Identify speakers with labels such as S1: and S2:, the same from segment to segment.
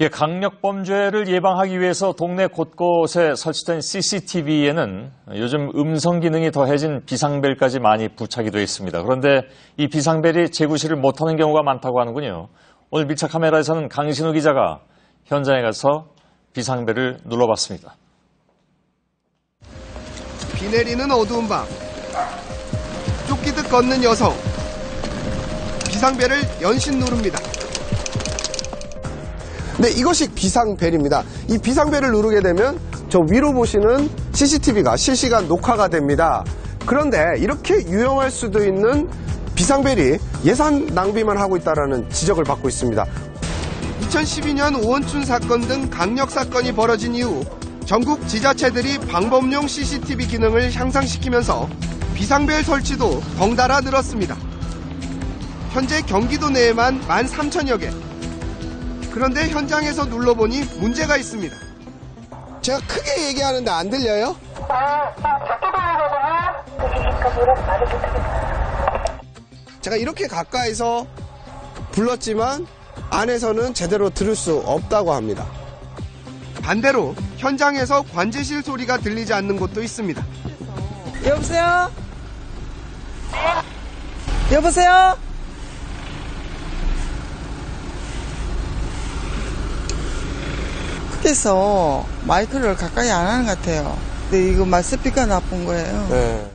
S1: 강력범죄를 예방하기 위해서 동네 곳곳에 설치된 CCTV에는 요즘 음성 기능이 더해진 비상벨까지 많이 부착이 되어 있습니다. 그런데 이 비상벨이 재구시를 못하는 경우가 많다고 하는군요. 오늘 밀착 카메라에서는 강신우 기자가 현장에 가서 비상벨을 눌러봤습니다.
S2: 비 내리는 어두운 밤, 쫓기듯 걷는 여성, 비상벨을 연신 누릅니다.
S3: 네, 이것이 비상벨입니다. 이 비상벨을 누르게 되면 저 위로 보시는 CCTV가 실시간 녹화가 됩니다. 그런데 이렇게 유용할 수도 있는 비상벨이 예산 낭비만 하고 있다는 지적을 받고 있습니다.
S2: 2012년 오원춘 사건 등 강력 사건이 벌어진 이후 전국 지자체들이 방범용 CCTV 기능을 향상시키면서 비상벨 설치도 덩달아 늘었습니다. 현재 경기도 내에만 13,000여 개. 그런데 현장에서 눌러보니 문제가 있습니다.
S3: 제가 크게 얘기하는데 안 들려요? 제가 이렇게 가까이서 불렀지만 안에서는 제대로 들을 수 없다고 합니다.
S2: 반대로 현장에서 관제실 소리가 들리지 않는 곳도 있습니다.
S4: 여보세요? 여보세요? 그래서 마이크를 가까이 안 하는 것 같아요. 근데 이거 스피커 나쁜 거예요.
S3: 네.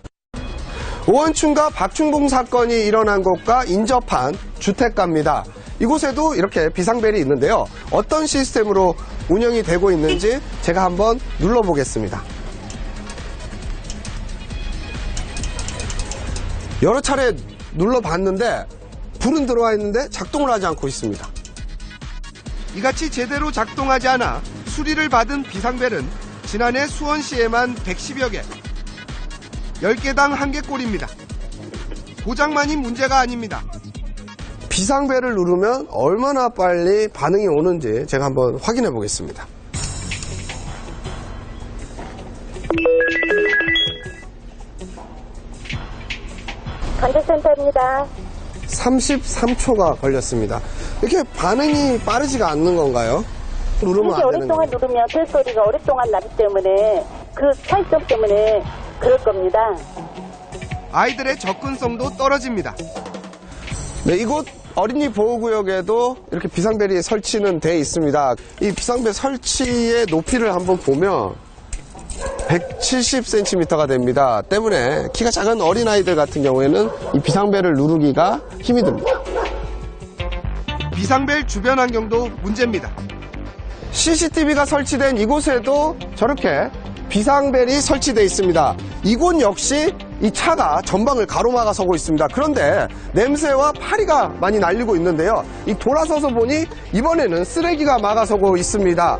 S3: 오원춘과 박충봉 사건이 일어난 곳과 인접한 주택가입니다. 이곳에도 이렇게 비상벨이 있는데요. 어떤 시스템으로 운영이 되고 있는지 제가 한번 눌러보겠습니다. 여러 차례 눌러봤는데 불은 들어와 있는데 작동을 하지 않고 있습니다.
S2: 이같이 제대로 작동하지 않아 수리를 받은 비상벨은 지난해 수원시에만 110여 개, 10개당 1개꼴입니다. 고장만이 문제가 아닙니다.
S3: 비상벨을 누르면 얼마나 빨리 반응이 오는지 제가 한번 확인해 보겠습니다.
S5: 관제센터입니다.
S3: 33초가 걸렸습니다. 이렇게 반응이 빠르지가 않는 건가요? 누르면 안 되는
S5: 오랫동안 누르면 벨소리가 오랫동안 나기 때문에 그 차이점 때문에 그럴 겁니다.
S2: 아이들의 접근성도 떨어집니다.
S3: 네, 이곳 어린이 보호구역에도 이렇게 비상벨이 설치는 돼 있습니다. 이 비상벨 설치의 높이를 한번 보면 170cm가 됩니다. 때문에 키가 작은 어린아이들 같은 경우에는 이 비상벨을 누르기가 힘이 듭니다.
S2: 비상벨 주변 환경도 문제입니다.
S3: CCTV가 설치된 이곳에도 저렇게 비상벨이 설치되어 있습니다. 이곳 역시 이 차가 전방을 가로막아 서고 있습니다. 그런데 냄새와 파리가 많이 날리고 있는데요. 이 돌아서서 보니 이번에는 쓰레기가 막아서고 있습니다.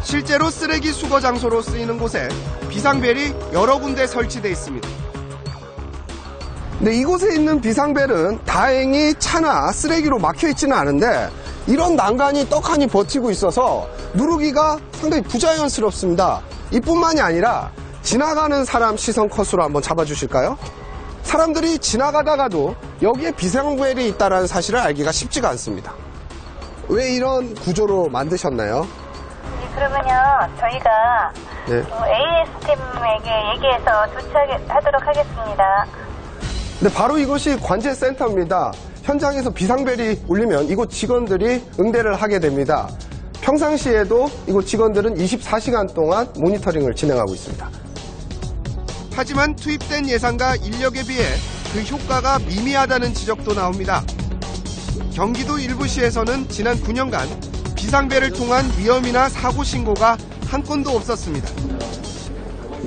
S2: 실제로 쓰레기 수거 장소로 쓰이는 곳에 비상벨이 여러 군데 설치되어 있습니다.
S3: 네, 이곳에 있는 비상벨은 다행히 차나 쓰레기로 막혀 있지는 않은데 이런 난간이 떡하니 버티고 있어서 누르기가 상당히 부자연스럽습니다. 이뿐만이 아니라 지나가는 사람 시선 컷으로 한번 잡아주실까요? 사람들이 지나가다가도 여기에 비상벨이 있다는 사실을 알기가 쉽지가 않습니다. 왜 이런 구조로 만드셨나요?
S5: 그러면요, 저희가
S3: 네.
S5: AS팀에게 얘기해서 조치하도록 하겠습니다.
S3: 네, 바로 이것이 관제센터입니다. 현장에서 비상벨이 울리면 이곳 직원들이 응대를 하게 됩니다. 평상시에도 이곳 직원들은 24시간 동안 모니터링을 진행하고 있습니다.
S2: 하지만 투입된 예산과 인력에 비해 그 효과가 미미하다는 지적도 나옵니다. 경기도 일부 시에서는 지난 9년간 비상벨을 통한 위험이나 사고 신고가 한 건도 없었습니다.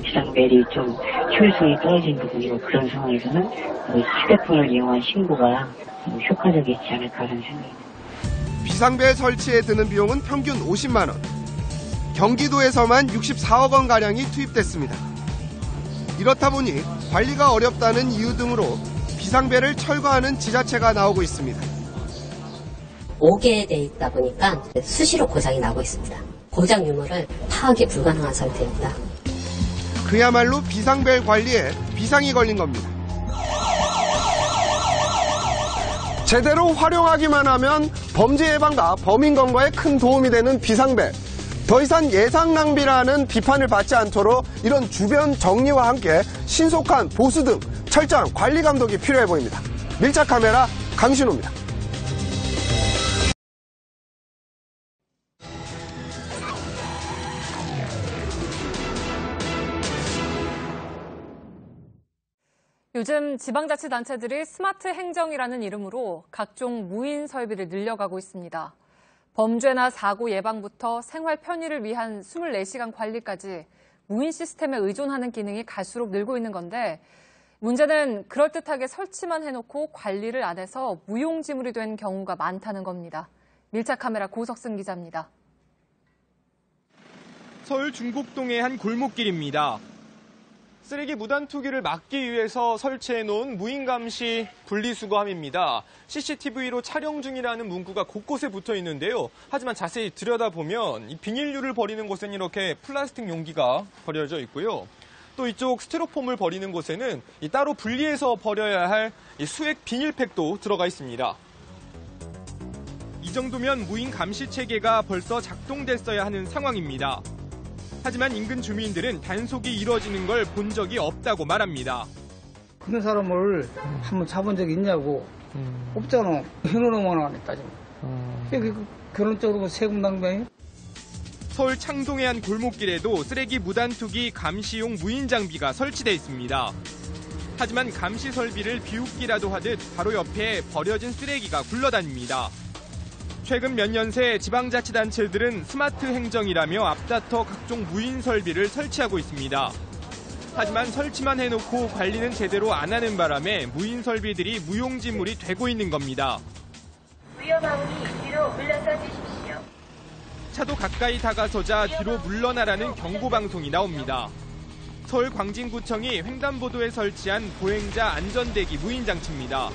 S6: 비상벨이 좀 효율성이 떨어진 부분이고 그런 상황에서는 휴대폰을 이용한 신고가 효과적이지 않을까 하는 생각입니다.
S2: 비상벨 설치에 드는 비용은 평균 50만 원. 경기도에서만 64억 원가량이 투입됐습니다. 이렇다 보니 관리가 어렵다는 이유 등으로 비상벨을 철거하는 지자체가 나오고 있습니다.
S7: 오게 돼 있다 보니까 수시로 고장이 나고 있습니다. 고장 유무를 파악이 불가능한 상태입니다.
S2: 그야말로 비상벨 관리에 비상이 걸린 겁니다.
S3: 제대로 활용하기만 하면 범죄 예방과 범인 검거에 큰 도움이 되는 비상벨. 더 이상 예상 낭비라는 비판을 받지 않도록 이런 주변 정리와 함께 신속한 보수 등 철저한 관리 감독이 필요해 보입니다. 밀착 카메라 강신호입니다.
S8: 요즘 지방자치단체들이 스마트 행정이라는 이름으로 각종 무인 설비를 늘려가고 있습니다. 범죄나 사고 예방부터 생활 편의를 위한 24시간 관리까지 무인 시스템에 의존하는 기능이 갈수록 늘고 있는 건데, 문제는 그럴듯하게 설치만 해놓고 관리를 안 해서 무용지물이 된 경우가 많다는 겁니다. 밀착 카메라 고석승 기자입니다.
S9: 서울 중곡동의 한 골목길입니다. 쓰레기 무단 투기를 막기 위해서 설치해놓은 무인감시 분리수거함입니다. CCTV로 촬영 중이라는 문구가 곳곳에 붙어 있는데요. 하지만 자세히 들여다보면 이 비닐류를 버리는 곳엔 이렇게 플라스틱 용기가 버려져 있고요. 또 이쪽 스티로폼을 버리는 곳에는 따로 분리해서 버려야 할 수액 비닐팩도 들어가 있습니다. 이 정도면 무인 감시 체계가 벌써 작동됐어야 하는 상황입니다. 하지만 인근 주민들은 단속이 이뤄지는 걸 본 적이 없다고 말합니다.
S10: 그런 사람을 한번 잡은 적이 있냐고. 없잖아. 해놓으면 안 했다지. 그런 쪽으로 세금 낭비해?
S9: 서울 창동의 한 골목길에도 쓰레기 무단 투기 감시용 무인 장비가 설치돼 있습니다. 하지만 감시 설비를 비웃기라도 하듯 바로 옆에 버려진 쓰레기가 굴러다닙니다. 최근 몇 년 새 지방자치단체들은 스마트 행정이라며 앞다퉈 각종 무인 설비를 설치하고 있습니다. 하지만 설치만 해놓고 관리는 제대로 안 하는 바람에 무인 설비들이 무용지물이 되고 있는 겁니다.
S5: 위험하오니 뒤로 물러서 주십시오.
S9: 차도 가까이 다가서자 뒤로 물러나라는 경고방송이 나옵니다. 서울 광진구청이 횡단보도에 설치한 보행자 안전대기 무인장치입니다.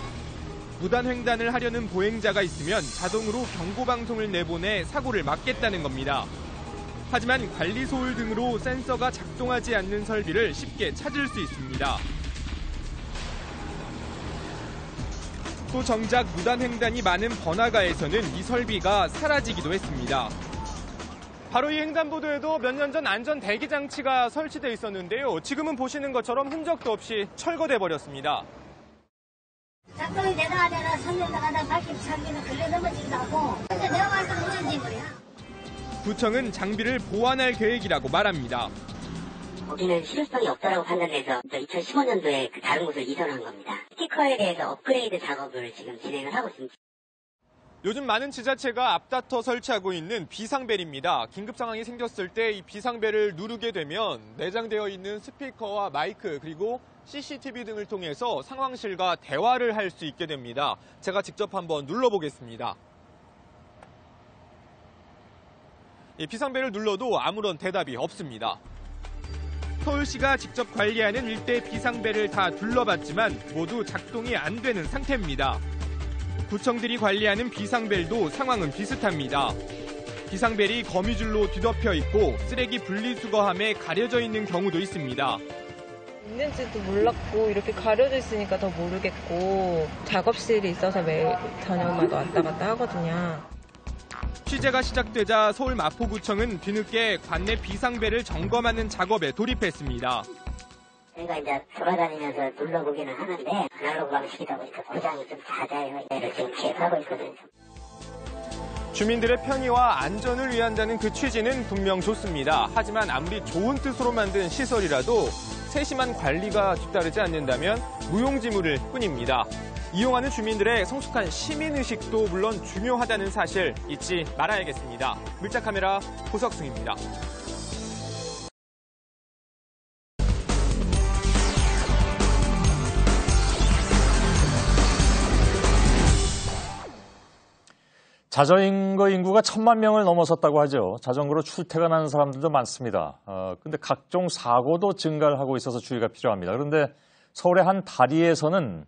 S9: 무단 횡단을 하려는 보행자가 있으면 자동으로 경고방송을 내보내 사고를 막겠다는 겁니다. 하지만 관리 소홀 등으로 센서가 작동하지 않는 설비를 쉽게 찾을 수 있습니다. 또 정작 무단 횡단이 많은 번화가에서는 이 설비가 사라지기도 했습니다. 바로 이 횡단보도에도 몇 년 전 안전 대기 장치가 설치되어 있었는데요. 지금은 보시는 것처럼 흔적도 없이 철거돼 버렸습니다.
S11: 작동이 되다 안 되다 선명 나가다 밝히고 참기는 걸려 넘어지기도 하고 근데 내가 봤을 때 무전지물이야.
S9: 구청은 장비를 보완할 계획이라고 말합니다.
S7: 거기는 실효성이 없다고 판단해서 2015년도에 다른 곳을 이전한 겁니다. 스티커에 대해서 업그레이드 작업을 지금 진행을 하고 있습니다.
S9: 요즘 많은 지자체가 앞다퉈 설치하고 있는 비상벨입니다. 긴급 상황이 생겼을 때 이 비상벨을 누르게 되면 내장되어 있는 스피커와 마이크 그리고 CCTV 등을 통해서 상황실과 대화를 할 수 있게 됩니다. 제가 직접 한번 눌러보겠습니다. 이 비상벨을 눌러도 아무런 대답이 없습니다. 서울시가 직접 관리하는 일대 비상벨을 다 둘러봤지만 모두 작동이 안 되는 상태입니다. 구청들이 관리하는 비상벨도 상황은 비슷합니다. 비상벨이 거미줄로 뒤덮여 있고 쓰레기 분리수거함에 가려져 있는 경우도 있습니다.
S12: 있는지도 몰랐고 이렇게 가려져 있으니까 더 모르겠고 작업실이 있어서 매일 저녁마다 왔다 갔다 하거든요.
S9: 취재가 시작되자 서울 마포구청은 뒤늦게 관내 비상벨을 점검하는 작업에 돌입했습니다.
S7: 저희가 이제 돌아다니면서 눌러보기는 하는데 아날로그 방식이다 보니까 고장이 좀 잦아요. 이를 지금 계획하고 있거든요.
S9: 주민들의 편의와 안전을 위한다는 그 취지는 분명 좋습니다. 하지만 아무리 좋은 뜻으로 만든 시설이라도 세심한 관리가 뒤따르지 않는다면 무용지물일 뿐입니다. 이용하는 주민들의 성숙한 시민의식도 물론 중요하다는 사실 잊지 말아야겠습니다. 밀착 카메라 고석승입니다.
S1: 자전거 인구가 1000만 명을 넘어섰다고 하죠. 자전거로 출퇴근하는 사람들도 많습니다. 근데 각종 사고도 증가를 하고 있어서 주의가 필요합니다. 그런데 서울의 한 다리에서는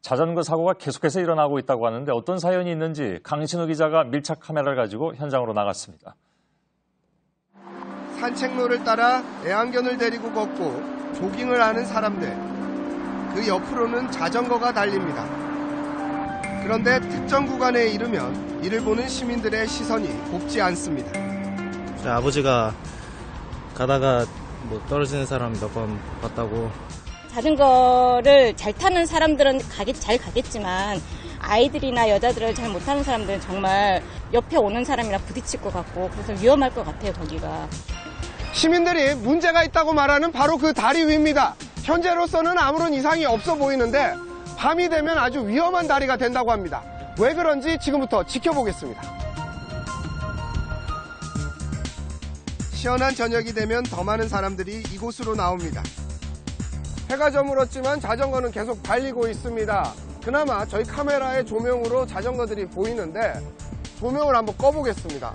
S1: 자전거 사고가 계속해서 일어나고 있다고 하는데 어떤 사연이 있는지 강신우 기자가 밀착 카메라를 가지고 현장으로 나갔습니다.
S2: 산책로를 따라 애완견을 데리고 걷고 조깅을 하는 사람들. 그 옆으로는 자전거가 달립니다. 그런데 특정 구간에 이르면 이를 보는 시민들의 시선이 곱지 않습니다.
S13: 저희 아버지가 가다가 뭐 떨어지는 사람 몇 번 봤다고.
S14: 자전거를 잘 타는 사람들은 잘 가겠지만 아이들이나 여자들을 잘 못하는 사람들은 정말 옆에 오는 사람이랑 부딪힐 것 같고 그래서 위험할 것 같아요, 거기가.
S3: 시민들이 문제가 있다고 말하는 바로 그 다리 위입니다. 현재로서는 아무런 이상이 없어 보이는데 밤이 되면 아주 위험한 다리가 된다고 합니다. 왜 그런지 지금부터 지켜보겠습니다.
S2: 시원한 저녁이 되면 더 많은 사람들이 이곳으로 나옵니다.
S3: 해가 저물었지만 자전거는 계속 달리고 있습니다. 그나마 저희 카메라의 조명으로 자전거들이 보이는데 조명을 한번 꺼보겠습니다.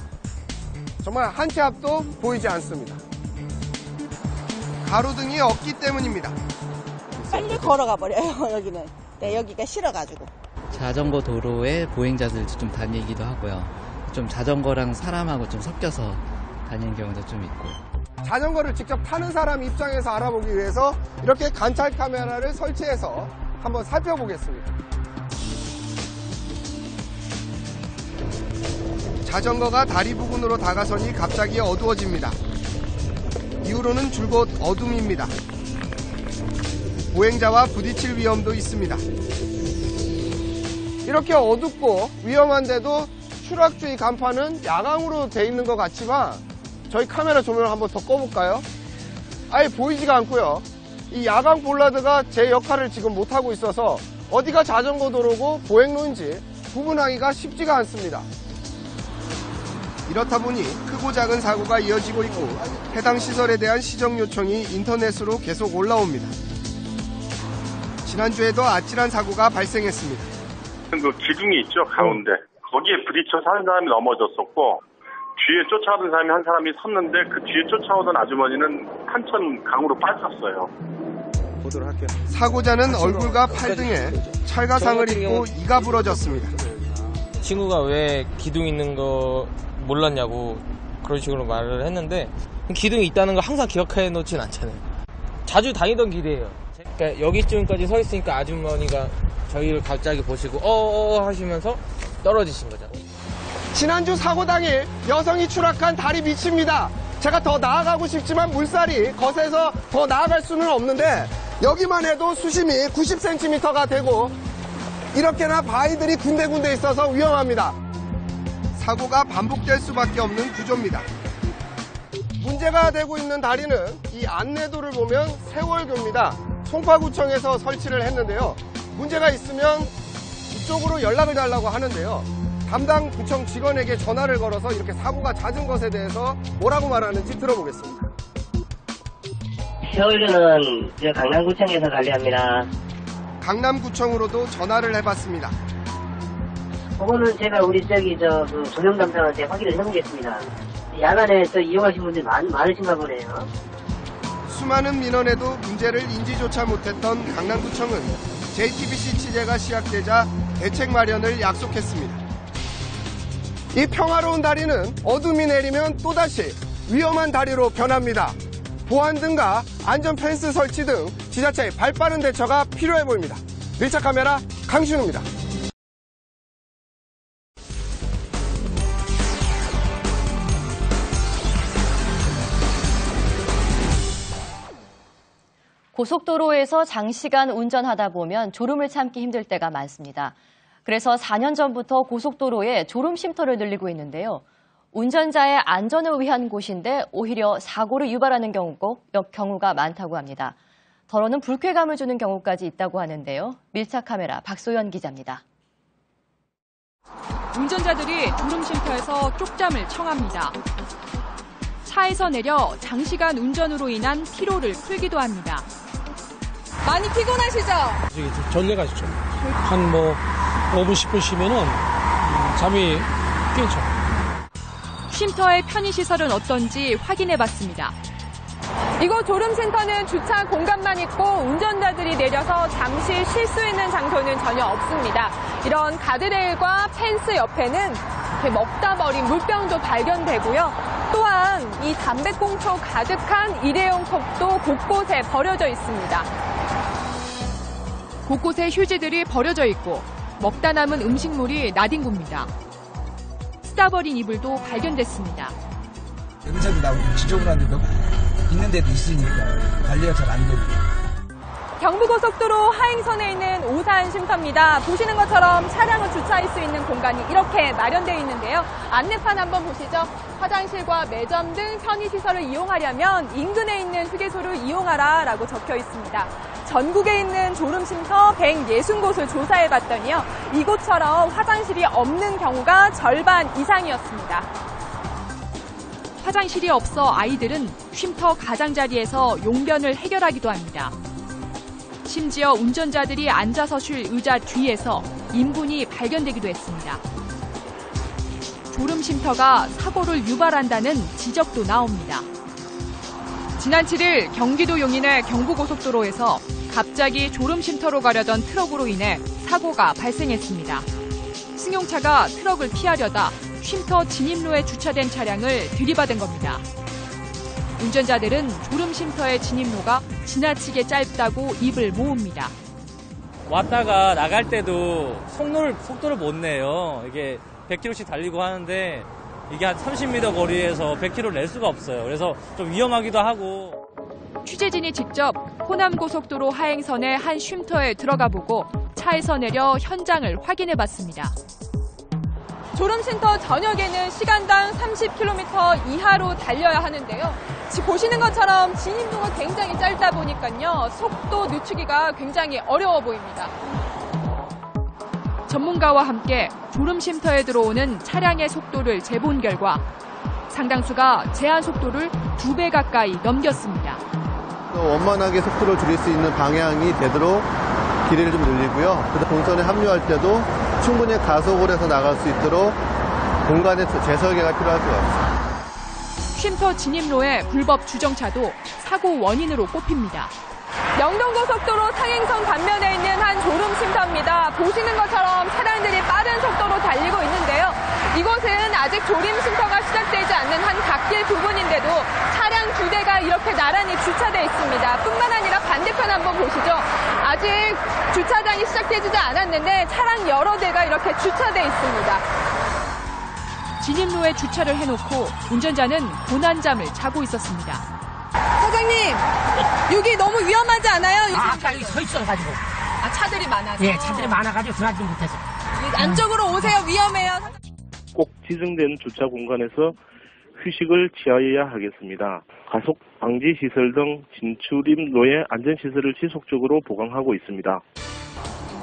S3: 정말 한 치 앞도 보이지 않습니다.
S2: 가로등이 없기 때문입니다.
S15: 빨리 걸어가 버려요, 여기는. 네, 여기가 싫어가지고.
S16: 자전거 도로에 보행자들도 좀 다니기도 하고요. 좀 자전거랑 사람하고 좀 섞여서 다니는 경우도 좀 있고.
S3: 자전거를 직접 타는 사람 입장에서 알아보기 위해서 이렇게 관찰 카메라를 설치해서 한번 살펴보겠습니다.
S2: 자전거가 다리 부근으로 다가서니 갑자기 어두워집니다. 이후로는 줄곧 어둠입니다. 보행자와 부딪힐 위험도 있습니다.
S3: 이렇게 어둡고 위험한데도 추락주의 간판은 야광으로 돼 있는 것 같지만 저희 카메라 조명을 한번 더 꺼볼까요? 아예 보이지가 않고요. 이 야광 볼라드가 제 역할을 지금 못하고 있어서 어디가 자전거 도로고 보행로인지 구분하기가 쉽지가 않습니다.
S2: 이렇다 보니 크고 작은 사고가 이어지고 있고 해당 시설에 대한 시정 요청이 인터넷으로 계속 올라옵니다. 지난주에도 아찔한 사고가 발생했습니다.
S17: 그 기둥이 있죠, 가운데. 거기에 부딪혀서 한 사람이 넘어졌었고 뒤에 쫓아오던 사람이 한 사람이 섰는데 그 뒤에 쫓아오던 아주머니는 한참 강으로 빠졌어요.
S3: 보도록 할게요.
S2: 사고자는 얼굴과 팔 등에 찰가상을 입고 이가 부러졌습니다.
S18: 친구가 왜 기둥 있는 거 몰랐냐고 그런 식으로 말을 했는데 기둥이 있다는 걸 항상 기억해 놓진 않잖아요. 자주 다니던 길이에요. 그러니까 여기쯤까지 서 있으니까 아주머니가 저희를 갑자기 보시고 하시면서 떨어지신 거죠.
S3: 지난주 사고 당일 여성이 추락한 다리 밑입니다. 제가 더 나아가고 싶지만 물살이 거세서 더 나아갈 수는 없는데 여기만 해도 수심이 90cm가 되고 이렇게나 바위들이 군데군데 있어서 위험합니다.
S2: 사고가 반복될 수밖에 없는 구조입니다.
S3: 문제가 되고 있는 다리는 이 안내도를 보면 세월교입니다. 송파구청에서 설치를 했는데요. 문제가 있으면 이쪽으로 연락을 달라고 하는데요. 담당 구청 직원에게 전화를 걸어서 이렇게 사고가 잦은 것에 대해서 뭐라고 말하는지 들어보겠습니다.
S6: 세월교는 강남구청에서 관리합니다.
S2: 강남구청으로도 전화를 해봤습니다.
S6: 그거는 제가 우리 조명 담당한테 확인을 해보겠습니다. 야간에 또 이용하시는 분들이 많으신가 보네요.
S2: 수많은 민원에도 문제를 인지조차 못했던 강남구청은 JTBC 취재가 시작되자 대책 마련을 약속했습니다.
S3: 이 평화로운 다리는 어둠이 내리면 또다시 위험한 다리로 변합니다. 보안 등과 안전 펜스 설치 등 지자체의 발빠른 대처가 필요해 보입니다. 밀착 카메라 강신우입니다.
S19: 고속도로에서 장시간 운전하다 보면 졸음을 참기 힘들 때가 많습니다. 그래서 4년 전부터 고속도로에 졸음 쉼터를 늘리고 있는데요. 운전자의 안전을 위한 곳인데 오히려 사고를 유발하는 경우가 많다고 합니다. 더러는 불쾌감을 주는 경우까지 있다고 하는데요. 밀착 카메라 박소연 기자입니다.
S20: 운전자들이 졸음 쉼터에서 쪽잠을 청합니다. 차에서 내려 장시간 운전으로 인한 피로를 풀기도 합니다. 많이 피곤하시죠?
S21: 전례 가시죠. 한 5분, 10분 쉬면은 잠이 깨죠.
S20: 쉼터의 편의시설은 어떤지 확인해봤습니다.
S22: 이곳 졸음센터는 주차 공간만 있고 운전자들이 내려서 잠시 쉴 수 있는 장소는 전혀 없습니다. 이런 가드레일과 펜스 옆에는 이렇게 먹다 버린 물병도 발견되고요. 또한 이 담배꽁초 가득한 일회용 컵도 곳곳에 버려져 있습니다.
S20: 곳곳에 휴지들이 버려져 있고 먹다 남은 음식물이 나뒹굽니다. 쓰다버린 이불도 발견됐습니다.
S4: 의자도 나오고 지저분한 데도 있는 데도 있으니까 관리가 잘 안 되고.
S22: 경부고속도로 하행선에 있는 오산 쉼터입니다. 보시는 것처럼 차량을 주차할 수 있는 공간이 이렇게 마련되어 있는데요. 안내판 한번 보시죠. 화장실과 매점 등 편의시설을 이용하려면 인근에 있는 휴게소를 이용하라 라고 적혀 있습니다. 전국에 있는 졸음쉼터 160곳을 조사해봤더니요. 이곳처럼 화장실이 없는 경우가 절반 이상이었습니다.
S20: 화장실이 없어 아이들은 쉼터 가장자리에서 용변을 해결하기도 합니다. 심지어 운전자들이 앉아서 쉴 의자 뒤에서 인분이 발견되기도 했습니다. 졸음 쉼터가 사고를 유발한다는 지적도 나옵니다. 지난 7일 경기도 용인의 경부고속도로에서 갑자기 졸음 쉼터로 가려던 트럭으로 인해 사고가 발생했습니다. 승용차가 트럭을 피하려다 쉼터 진입로에 주차된 차량을 들이받은 겁니다. 운전자들은 졸음 쉼터의 진입로가 지나치게 짧다고 입을 모읍니다.
S8: 왔다가 나갈 때도 속도를 못 내요. 이게 100km씩 달리고 하는데 이게 한 30m 거리에서 100km 낼 수가 없어요. 그래서 좀 위험하기도 하고.
S20: 취재진이 직접 호남고속도로 하행선의 한 쉼터에 들어가 보고 차에서 내려 현장을 확인해 봤습니다.
S22: 졸음쉼터 저녁에는 시간당 30km 이하로 달려야 하는데요. 지금 보시는 것처럼 진입로가 굉장히 짧다 보니까요. 속도 늦추기가 굉장히 어려워 보입니다.
S20: 전문가와 함께 졸음쉼터에 들어오는 차량의 속도를 재본 결과 상당수가 제한 속도를 2배 가까이 넘겼습니다.
S23: 원만하게 속도를 줄일 수 있는 방향이 되도록 길이를 좀 늘리고요. 본선에 합류할 때도 충분히 가속을 해서 나갈 수 있도록 공간의 재설계가 필요할 것 같습니다.
S20: 쉼터 진입로의 불법 주정차도 사고 원인으로 꼽힙니다.
S22: 영동고속도로 상행선 반면에 있는 한 졸음쉼터입니다. 보시는 것처럼 차량들이 빠른 속도로 달리고 있는데요. 이곳은 아직 졸음쉼터가 시작되지 않는 한 갓길 부분인데도 차량 2대가 이렇게 나란히 주차되어 있습니다. 뿐만 아니라 반대편 한번 보시죠. 아직 주차장이 시작되지 않았는데 차량 여러 대가 이렇게 주차되어 있습니다.
S20: 진입로에 주차를 해놓고 운전자는 고난잠을 자고 있었습니다.
S22: 사장님, 여기 너무 위험하지 않아요?
S24: 아까 여기 서 있어가지고.
S22: 차들이 많아서?
S24: 예, 차들이 많아가지고 들어가지 못해서.
S22: 안쪽으로 오세요. 위험해요.
S25: 꼭 지정된 주차 공간에서 휴식을 취하여야 하겠습니다. 가속 방지 시설 등 진출입로의 안전시설을 지속적으로 보강하고 있습니다.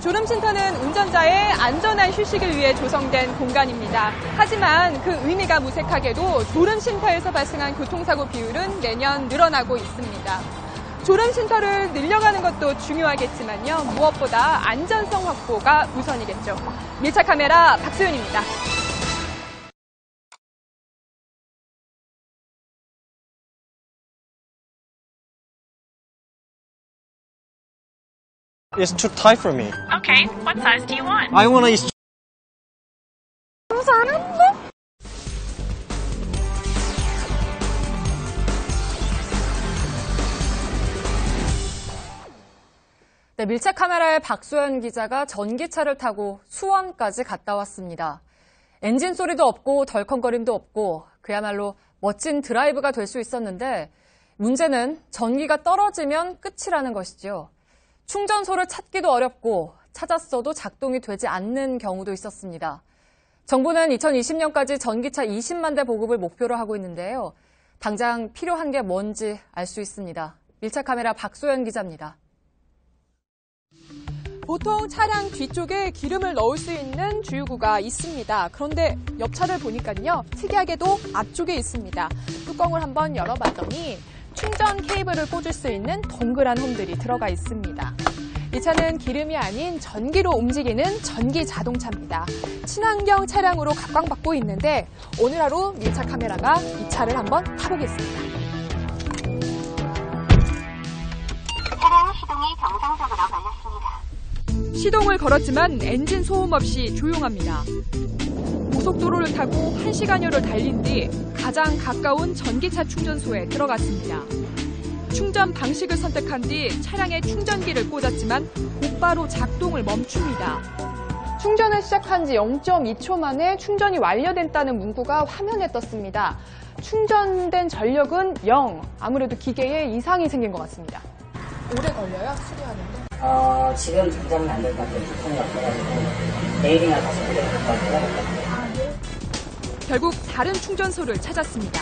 S22: 졸음쉼터는 운전자의 안전한 휴식을 위해 조성된 공간입니다. 하지만 그 의미가 무색하게도 졸음쉼터에서 발생한 교통사고 비율은 매년 늘어나고 있습니다. 졸음쉼터를 늘려가는 것도 중요하겠지만요. 무엇보다 안전성 확보가 우선이겠죠. 밀착 카메라 박소연입니다.
S26: It's too tight for me.
S27: Okay, what size do you want?
S26: I want to.
S28: 네, 밀착 카메라의 박소연 기자가 전기차를 타고 수원까지 갔다 왔습니다. 엔진 소리도 없고 덜컹거림도 없고 그야말로 멋진 드라이브가 될 수 있었는데 문제는 전기가 떨어지면 끝이라는 것이죠. 충전소를 찾기도 어렵고 찾았어도 작동이 되지 않는 경우도 있었습니다. 정부는 2020년까지 전기차 20만 대 보급을 목표로 하고 있는데요. 당장 필요한 게 뭔지 알 수 있습니다. 밀착 카메라 박소연 기자입니다.
S22: 보통 차량 뒤쪽에 기름을 넣을 수 있는 주유구가 있습니다. 그런데 옆차를 보니까요. 특이하게도 앞쪽에 있습니다. 뚜껑을 한번 열어봤더니 충전 케이블을 꽂을 수 있는 동그란 홈들이 들어가 있습니다. 이 차는 기름이 아닌 전기로 움직이는 전기 자동차입니다. 친환경 차량으로 각광받고 있는데 오늘 하루 밀착 카메라가 이 차를 한번 타보겠습니다.
S27: 차량 시동이 정상적으로 걸렸습니다.
S20: 시동을 걸었지만 엔진 소음 없이 조용합니다. 고속도로를 타고 1시간여를 달린 뒤 가장 가까운 전기차 충전소에 들어갔습니다. 충전 방식을 선택한 뒤 차량에 충전기를 꽂았지만 곧바로 작동을 멈춥니다.
S22: 충전을 시작한 지 0.2초 만에 충전이 완료됐다는 문구가 화면에 떴습니다. 충전된 전력은 0. 아무래도 기계에 이상이 생긴 것 같습니다. 오래 걸려요? 수리하는데?
S1: 지금 당장은 안 될 것 같아요. 부품이 없어가지고 내일이나 다시 보내야 될 것 같아요.
S22: 결국 다른 충전소를 찾았습니다.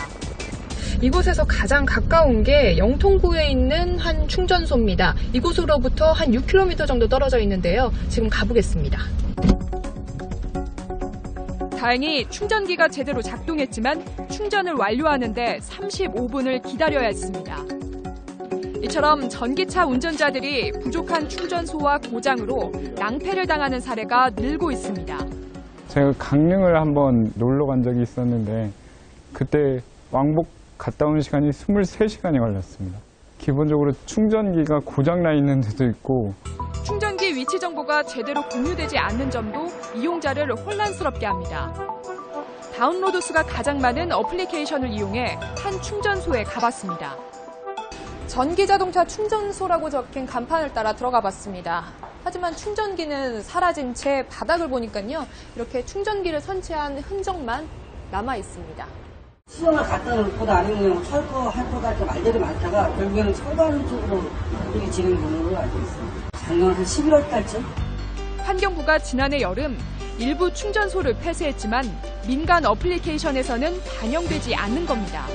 S22: 이곳에서 가장 가까운 게 영통구에 있는 한 충전소입니다. 이곳으로부터 한 6km 정도 떨어져 있는데요. 지금 가보겠습니다. 다행히 충전기가 제대로 작동했지만 충전을 완료하는데 35분을 기다려야 했습니다. 이처럼 전기차 운전자들이 부족한 충전소와 고장으로 낭패를 당하는 사례가 늘고 있습니다.
S5: 제가 강릉을 한번 놀러 간 적이 있었는데 그때 왕복 갔다 오는 시간이 23시간이 걸렸습니다. 기본적으로 충전기가 고장나 있는 데도 있고
S22: 충전기 위치 정보가 제대로 공유되지 않는 점도 이용자를 혼란스럽게 합니다. 다운로드 수가 가장 많은 어플리케이션을 이용해 한 충전소에 가봤습니다. 전기자동차 충전소라고 적힌 간판을 따라 들어가 봤습니다. 하지만 충전기는 사라진 채 바닥을 보니까요. 이렇게 충전기를 설치한 흔적만 남아 있습니다.
S1: 수영을 갖다 놓고 아니면 철거할 거다 이렇게 말들이 많다가 결국에는 철거하는 쪽으로 이렇게 진행되는 걸로 알고 있습니다. 작년 한 11월 달쯤?
S22: 환경부가 지난해 여름 일부 충전소를 폐쇄했지만 민간 어플리케이션에서는 반영되지 않는 겁니다.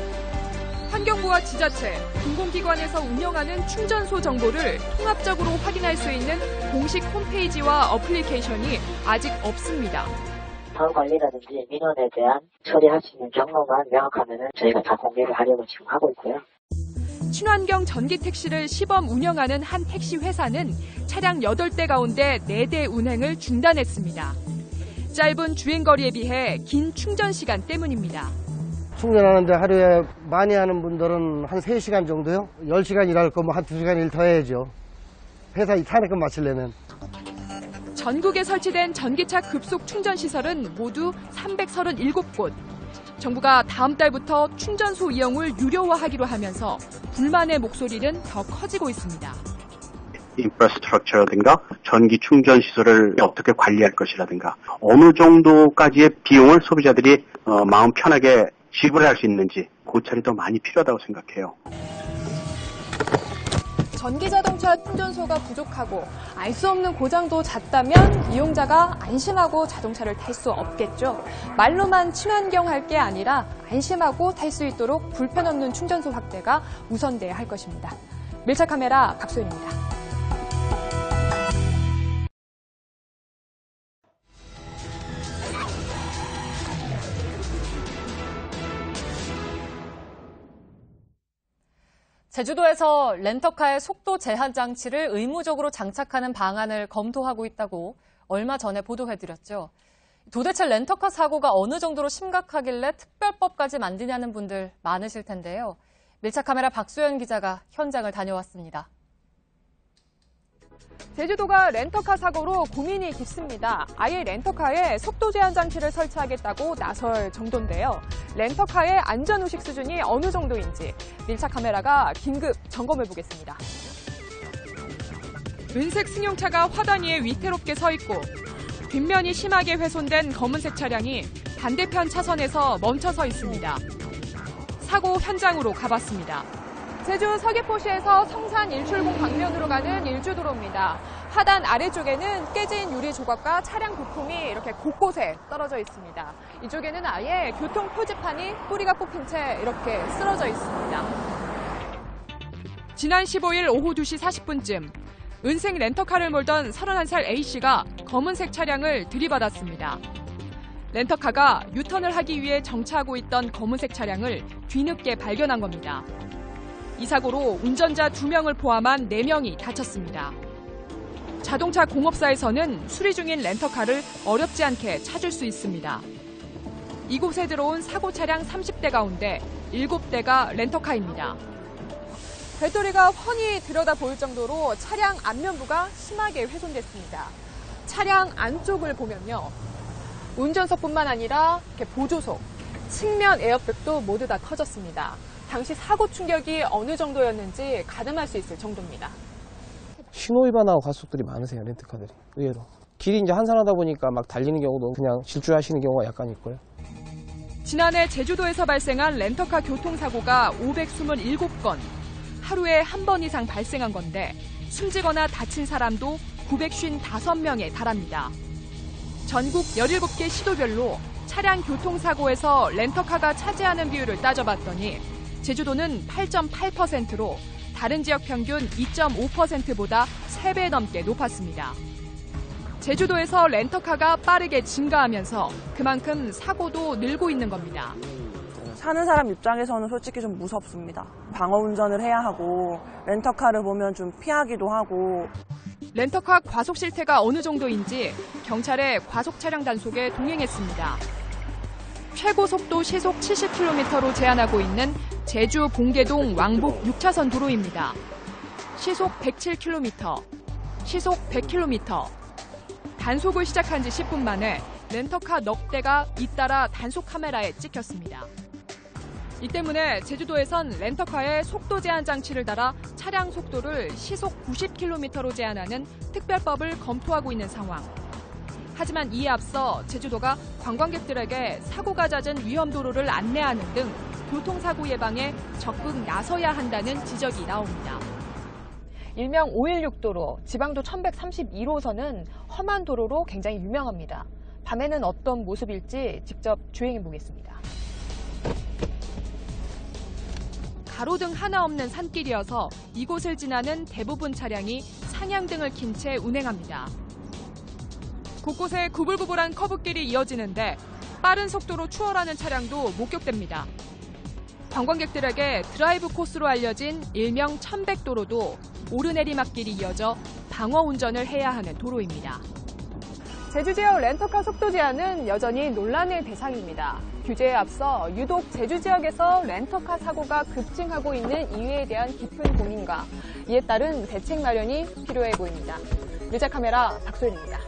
S22: 환경부와 지자체, 공공기관에서 운영하는 충전소 정보를 통합적으로 확인할 수 있는 공식 홈페이지와 어플리케이션이 아직 없습니다.
S6: 사후 관리라든지 민원에 대한 처리할 수 있는 경로만 명확하면 저희가 다 공개를 하려고 지금 하고 있고요.
S22: 친환경 전기 택시를 시범 운영하는 한 택시 회사는 차량 8대 가운데 4대 운행을 중단했습니다. 짧은 주행거리에 비해 긴 충전 시간 때문입니다.
S7: 충전하는데 하루에 많이 하는 분들은 한 3시간 정도요. 10시간 일할 거면 한 2시간 일 더 해야죠. 회사 탄핵금 마치려면.
S22: 전국에 설치된 전기차 급속 충전 시설은 모두 337곳. 정부가 다음 달부터 충전소 이용을 유료화하기로 하면서 불만의 목소리는 더 커지고 있습니다.
S9: 인프라스트럭처라든가 전기 충전 시설을 어떻게 관리할 것이라든가 어느 정도까지의 비용을 소비자들이 마음 편하게 지불할 수 있는지 고찰이 더 많이 필요하다고 생각해요.
S22: 전기자동차 충전소가 부족하고 알 수 없는 고장도 잦다면 이용자가 안심하고 자동차를 탈 수 없겠죠. 말로만 친환경 할 게 아니라 안심하고 탈 수 있도록 불편 없는 충전소 확대가 우선돼야 할 것입니다. 밀착카메라 박소연입니다.
S28: 제주도에서 렌터카의 속도 제한 장치를 의무적으로 장착하는 방안을 검토하고 있다고 얼마 전에 보도해드렸죠. 도대체 렌터카 사고가 어느 정도로 심각하길래 특별법까지 만드냐는 분들 많으실 텐데요. 밀착카메라 박소연 기자가 현장을 다녀왔습니다.
S22: 제주도가 렌터카 사고로 고민이 깊습니다. 아예 렌터카에 속도 제한 장치를 설치하겠다고 나설 정도인데요. 렌터카의 안전의식 수준이 어느 정도인지 밀착 카메라가 긴급 점검해 보겠습니다. 은색 승용차가 화단 위에 위태롭게 서 있고 뒷면이 심하게 훼손된 검은색 차량이 반대편 차선에서 멈춰서 있습니다. 사고 현장으로 가봤습니다. 제주 서귀포시에서 성산 1출봉 방면으로 가는 일주도로입니다. 하단 아래쪽에는 깨진 유리 조각과 차량 부품이 이렇게 곳곳에 떨어져 있습니다. 이쪽에는 아예 교통 표지판이 뿌리가 뽑힌 채 이렇게 쓰러져 있습니다. 지난 15일 오후 2시 40분쯤 은색 렌터카를 몰던 31살 A씨가 검은색 차량을 들이받았습니다. 렌터카가 유턴을 하기 위해 정차하고 있던 검은색 차량을 뒤늦게 발견한 겁니다. 이 사고로 운전자 2명을 포함한 4명이 다쳤습니다. 자동차 공업사에서는 수리 중인 렌터카를 어렵지 않게 찾을 수 있습니다. 이곳에 들어온 사고 차량 30대 가운데 7대가 렌터카입니다. 배터리가 훤히 들여다 보일 정도로 차량 안면부가 심하게 훼손됐습니다. 차량 안쪽을 보면요. 운전석뿐만 아니라 이렇게 보조석, 측면 에어백도 모두 다 터졌습니다. 당시 사고 충격이 어느 정도였는지 가늠할 수 있을 정도입니다.
S7: 신호 위반하고 과속들이 많으세요, 렌트카들이. 의외로.
S18: 길이 이제 한산하다 보니까 막 달리는 경우도 그냥 질주하시는 경우가 약간 있고요.
S20: 지난해 제주도에서 발생한 렌터카 교통사고가 527건, 하루에 한 번 이상 발생한 건데 숨지거나 다친 사람도 955명에 달합니다. 전국 17개 시도별로 차량 교통사고에서 렌터카가 차지하는 비율을 따져봤더니 제주도는 8.8%로 다른 지역 평균 2.5%보다 3배 넘게 높았습니다. 제주도에서 렌터카가 빠르게 증가하면서 그만큼 사고도 늘고 있는 겁니다.
S10: 사는 사람 입장에서는 솔직히 좀 무섭습니다. 방어 운전을 해야 하고 렌터카를 보면 좀 피하기도 하고.
S20: 렌터카 과속 실태가 어느 정도인지 경찰의 과속 차량 단속에 동행했습니다. 최고 속도 시속 70km로 제한하고 있는 제주 봉계동 왕복 6차선 도로입니다. 시속 107km, 시속 100km. 단속을 시작한 지 10분 만에 렌터카 넉 대가 잇따라 단속 카메라에 찍혔습니다. 이 때문에 제주도에선 렌터카에 속도 제한 장치를 달아 차량 속도를 시속 90km로 제한하는 특별법을 검토하고 있는 상황. 하지만 이에 앞서 제주도가 관광객들에게 사고가 잦은 위험도로를 안내하는 등 교통사고 예방에 적극 나서야 한다는 지적이 나옵니다.
S28: 일명 516도로, 지방도 1131호선은 험한 도로로 굉장히 유명합니다. 밤에는 어떤 모습일지 직접 주행해 보겠습니다.
S20: 가로등 하나 없는 산길이어서 이곳을 지나는 대부분 차량이 상향등을 킨 채 운행합니다. 곳곳에 구불구불한 커브길이 이어지는데 빠른 속도로 추월하는 차량도 목격됩니다. 관광객들에게 드라이브 코스로 알려진 일명 1100도로도 오르내리막길이 이어져 방어 운전을 해야 하는 도로입니다.
S28: 제주 지역 렌터카 속도 제한은 여전히 논란의 대상입니다. 규제에 앞서 유독 제주 지역에서 렌터카 사고가 급증하고 있는 이유에 대한 깊은 고민과 이에 따른 대책 마련이 필요해 보입니다. 밀착카메라 박소연입니다.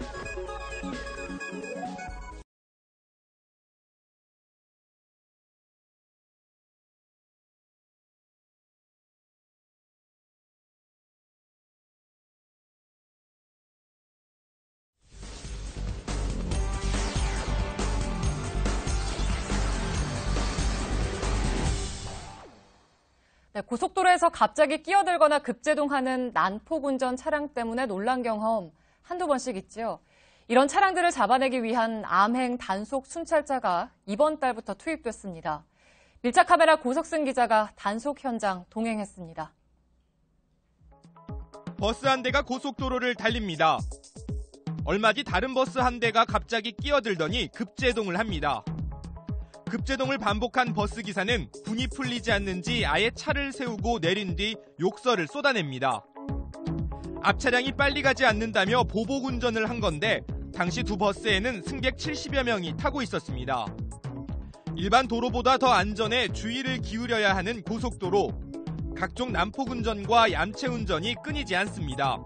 S28: 네, 고속도로에서 갑자기 끼어들거나 급제동하는 난폭 운전 차량 때문에 놀란 경험 한두 번씩 있죠. 이런 차량들을 잡아내기 위한 암행 단속 순찰자가 이번 달부터 투입됐습니다. 밀착카메라 고석승 기자가 단속 현장 동행했습니다.
S11: 버스 한 대가 고속도로를 달립니다. 얼마 뒤 다른 버스 한 대가 갑자기 끼어들더니 급제동을 합니다. 급제동을 반복한 버스 기사는 분이 풀리지 않는지 아예 차를 세우고 내린 뒤 욕설을 쏟아냅니다. 앞 차량이 빨리 가지 않는다며 보복 운전을 한 건데 당시 두 버스에는 승객 70여 명이 타고 있었습니다. 일반 도로보다 더 안전에 주의를 기울여야 하는 고속도로. 각종 난폭 운전과 얌체 운전이 끊이지 않습니다.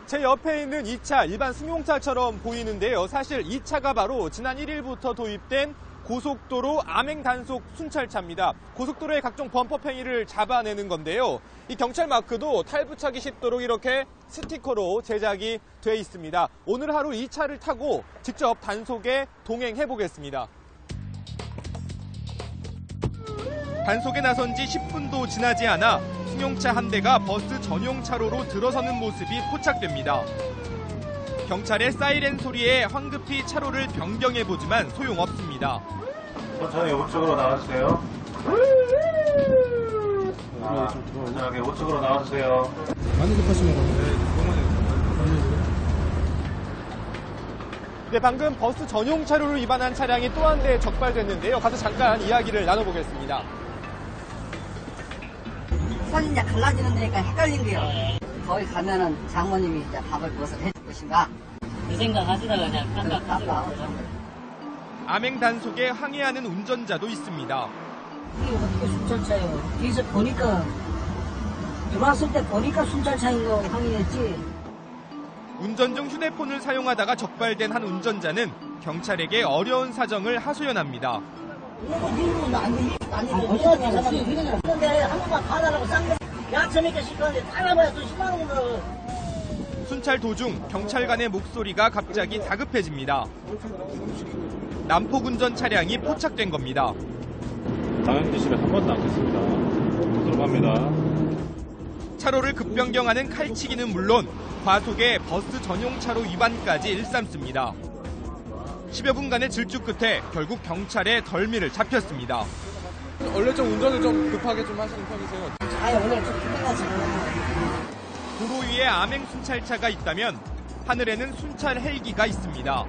S11: 제 옆에 있는 이 차, 일반 승용차처럼 보이는데요. 사실 이 차가 바로 지난 1일부터 도입된 고속도로 암행 단속 순찰차입니다. 고속도로의 각종 범법 행위를 잡아내는 건데요. 이 경찰 마크도 탈부착이 쉽도록 이렇게 스티커로 제작이 돼 있습니다. 오늘 하루 이 차를 타고 직접 단속에 동행해 보겠습니다. 단속에 나선 지 10분도 지나지 않아 승용차 한 대가 버스 전용 차로로 들어서는 모습이 포착됩니다. 경찰의 사이렌 소리에 황급히 차로를 변경해보지만 소용없습니다.
S12: 천천히 우측으로 나와주세요. 안전하게 우측으로 나와주세요.
S21: 많이 급하시네요.
S11: 네, 방금 버스 전용 차로를 위반한 차량이 또 한 대 적발됐는데요. 가서 잠깐 이야기를 나눠보겠습니다.
S1: 선이 이제 갈라지는 데니까 헷갈린 게요. 거기 가면은 장모님이 이제 밥을 무엇을 해줄 것인가? 그 생각 하시다가 그냥 깜빡
S11: 암행 단속에 항의하는 운전자도 있습니다.
S1: 이게 어떻게 순찰차예요? 뒤에서 보니까 들어왔을 때 보니까 순찰차인 거 항의했지.
S11: 운전 중 휴대폰을 사용하다가 적발된 한 운전자는 경찰에게 어려운 사정을 하소연합니다. 검찰 도중 경찰관의 목소리가 갑자기 다급해집니다. 난폭운전 차량이 포착된 겁니다.
S12: 방향 지시를 한 번도 안 했습니다. 들어갑니다.
S11: 차로를 급변경하는 칼치기는 물론 과속에 버스 전용차로 위반까지 일삼습니다. 10여 분간의 질주 끝에 결국 경찰에 덜미를 잡혔습니다.
S2: 원래 좀 운전을 좀 급하게 좀 하시는 편이세요?
S1: 오늘 좀 급해가지고.
S11: 도로 위에 암행 순찰차가 있다면 하늘에는 순찰 헬기가 있습니다.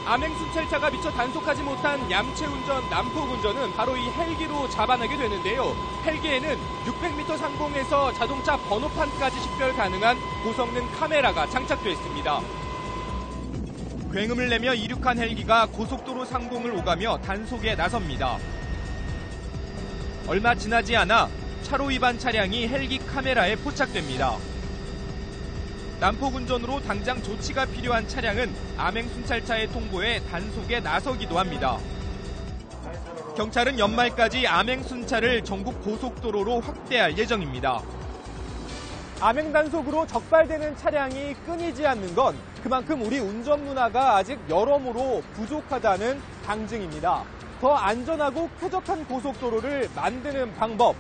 S11: 암행 순찰차가 미처 단속하지 못한 얌체운전, 난폭운전은 바로 이 헬기로 잡아내게 되는데요. 헬기에는 600m 상공에서 자동차 번호판까지 식별 가능한 고성능 카메라가 장착되어 있습니다. 굉음을 내며 이륙한 헬기가 고속도로 상공을 오가며 단속에 나섭니다. 얼마 지나지 않아 차로 위반 차량이 헬기 카메라에 포착됩니다. 난폭운전으로 당장 조치가 필요한 차량은 암행순찰차의 통보에 단속에 나서기도 합니다. 경찰은 연말까지 암행순찰을 전국 고속도로로 확대할 예정입니다. 암행단속으로 적발되는 차량이 끊이지 않는 건 그만큼 우리 운전 문화가 아직 여러모로 부족하다는 방증입니다. 더 안전하고 쾌적한 고속도로를 만드는 방법,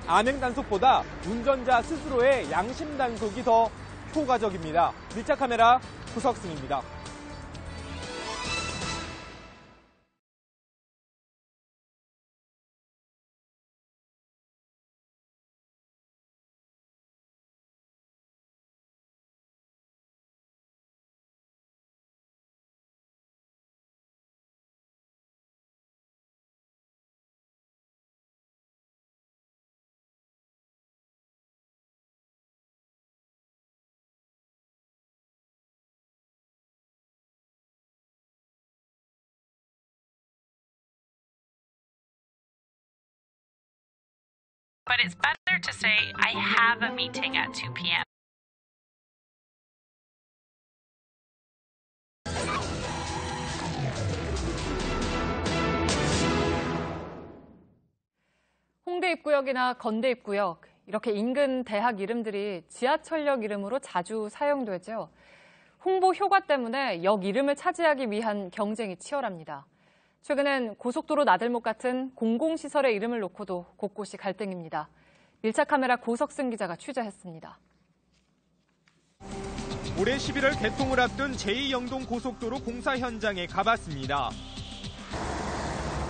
S11: 암행단속보다 운전자 스스로의 양심단속이 더 효과적입니다. 밀착카메라 구석승입니다.
S27: But it's better to say, I have a meeting at 2 p.m.
S28: 홍대 입구역이나 건대 입구역, 이렇게 인근 대학 이름들이 지하철역 이름으로 자주 사용되죠. 홍보 효과 때문에 역 이름을 차지하기 위한 경쟁이 치열합니다. 최근엔 고속도로 나들목 같은 공공시설의 이름을 놓고도 곳곳이 갈등입니다. 밀착카메라 고석승 기자가 취재했습니다.
S11: 올해 11월 개통을 앞둔 제2영동 고속도로 공사 현장에 가봤습니다.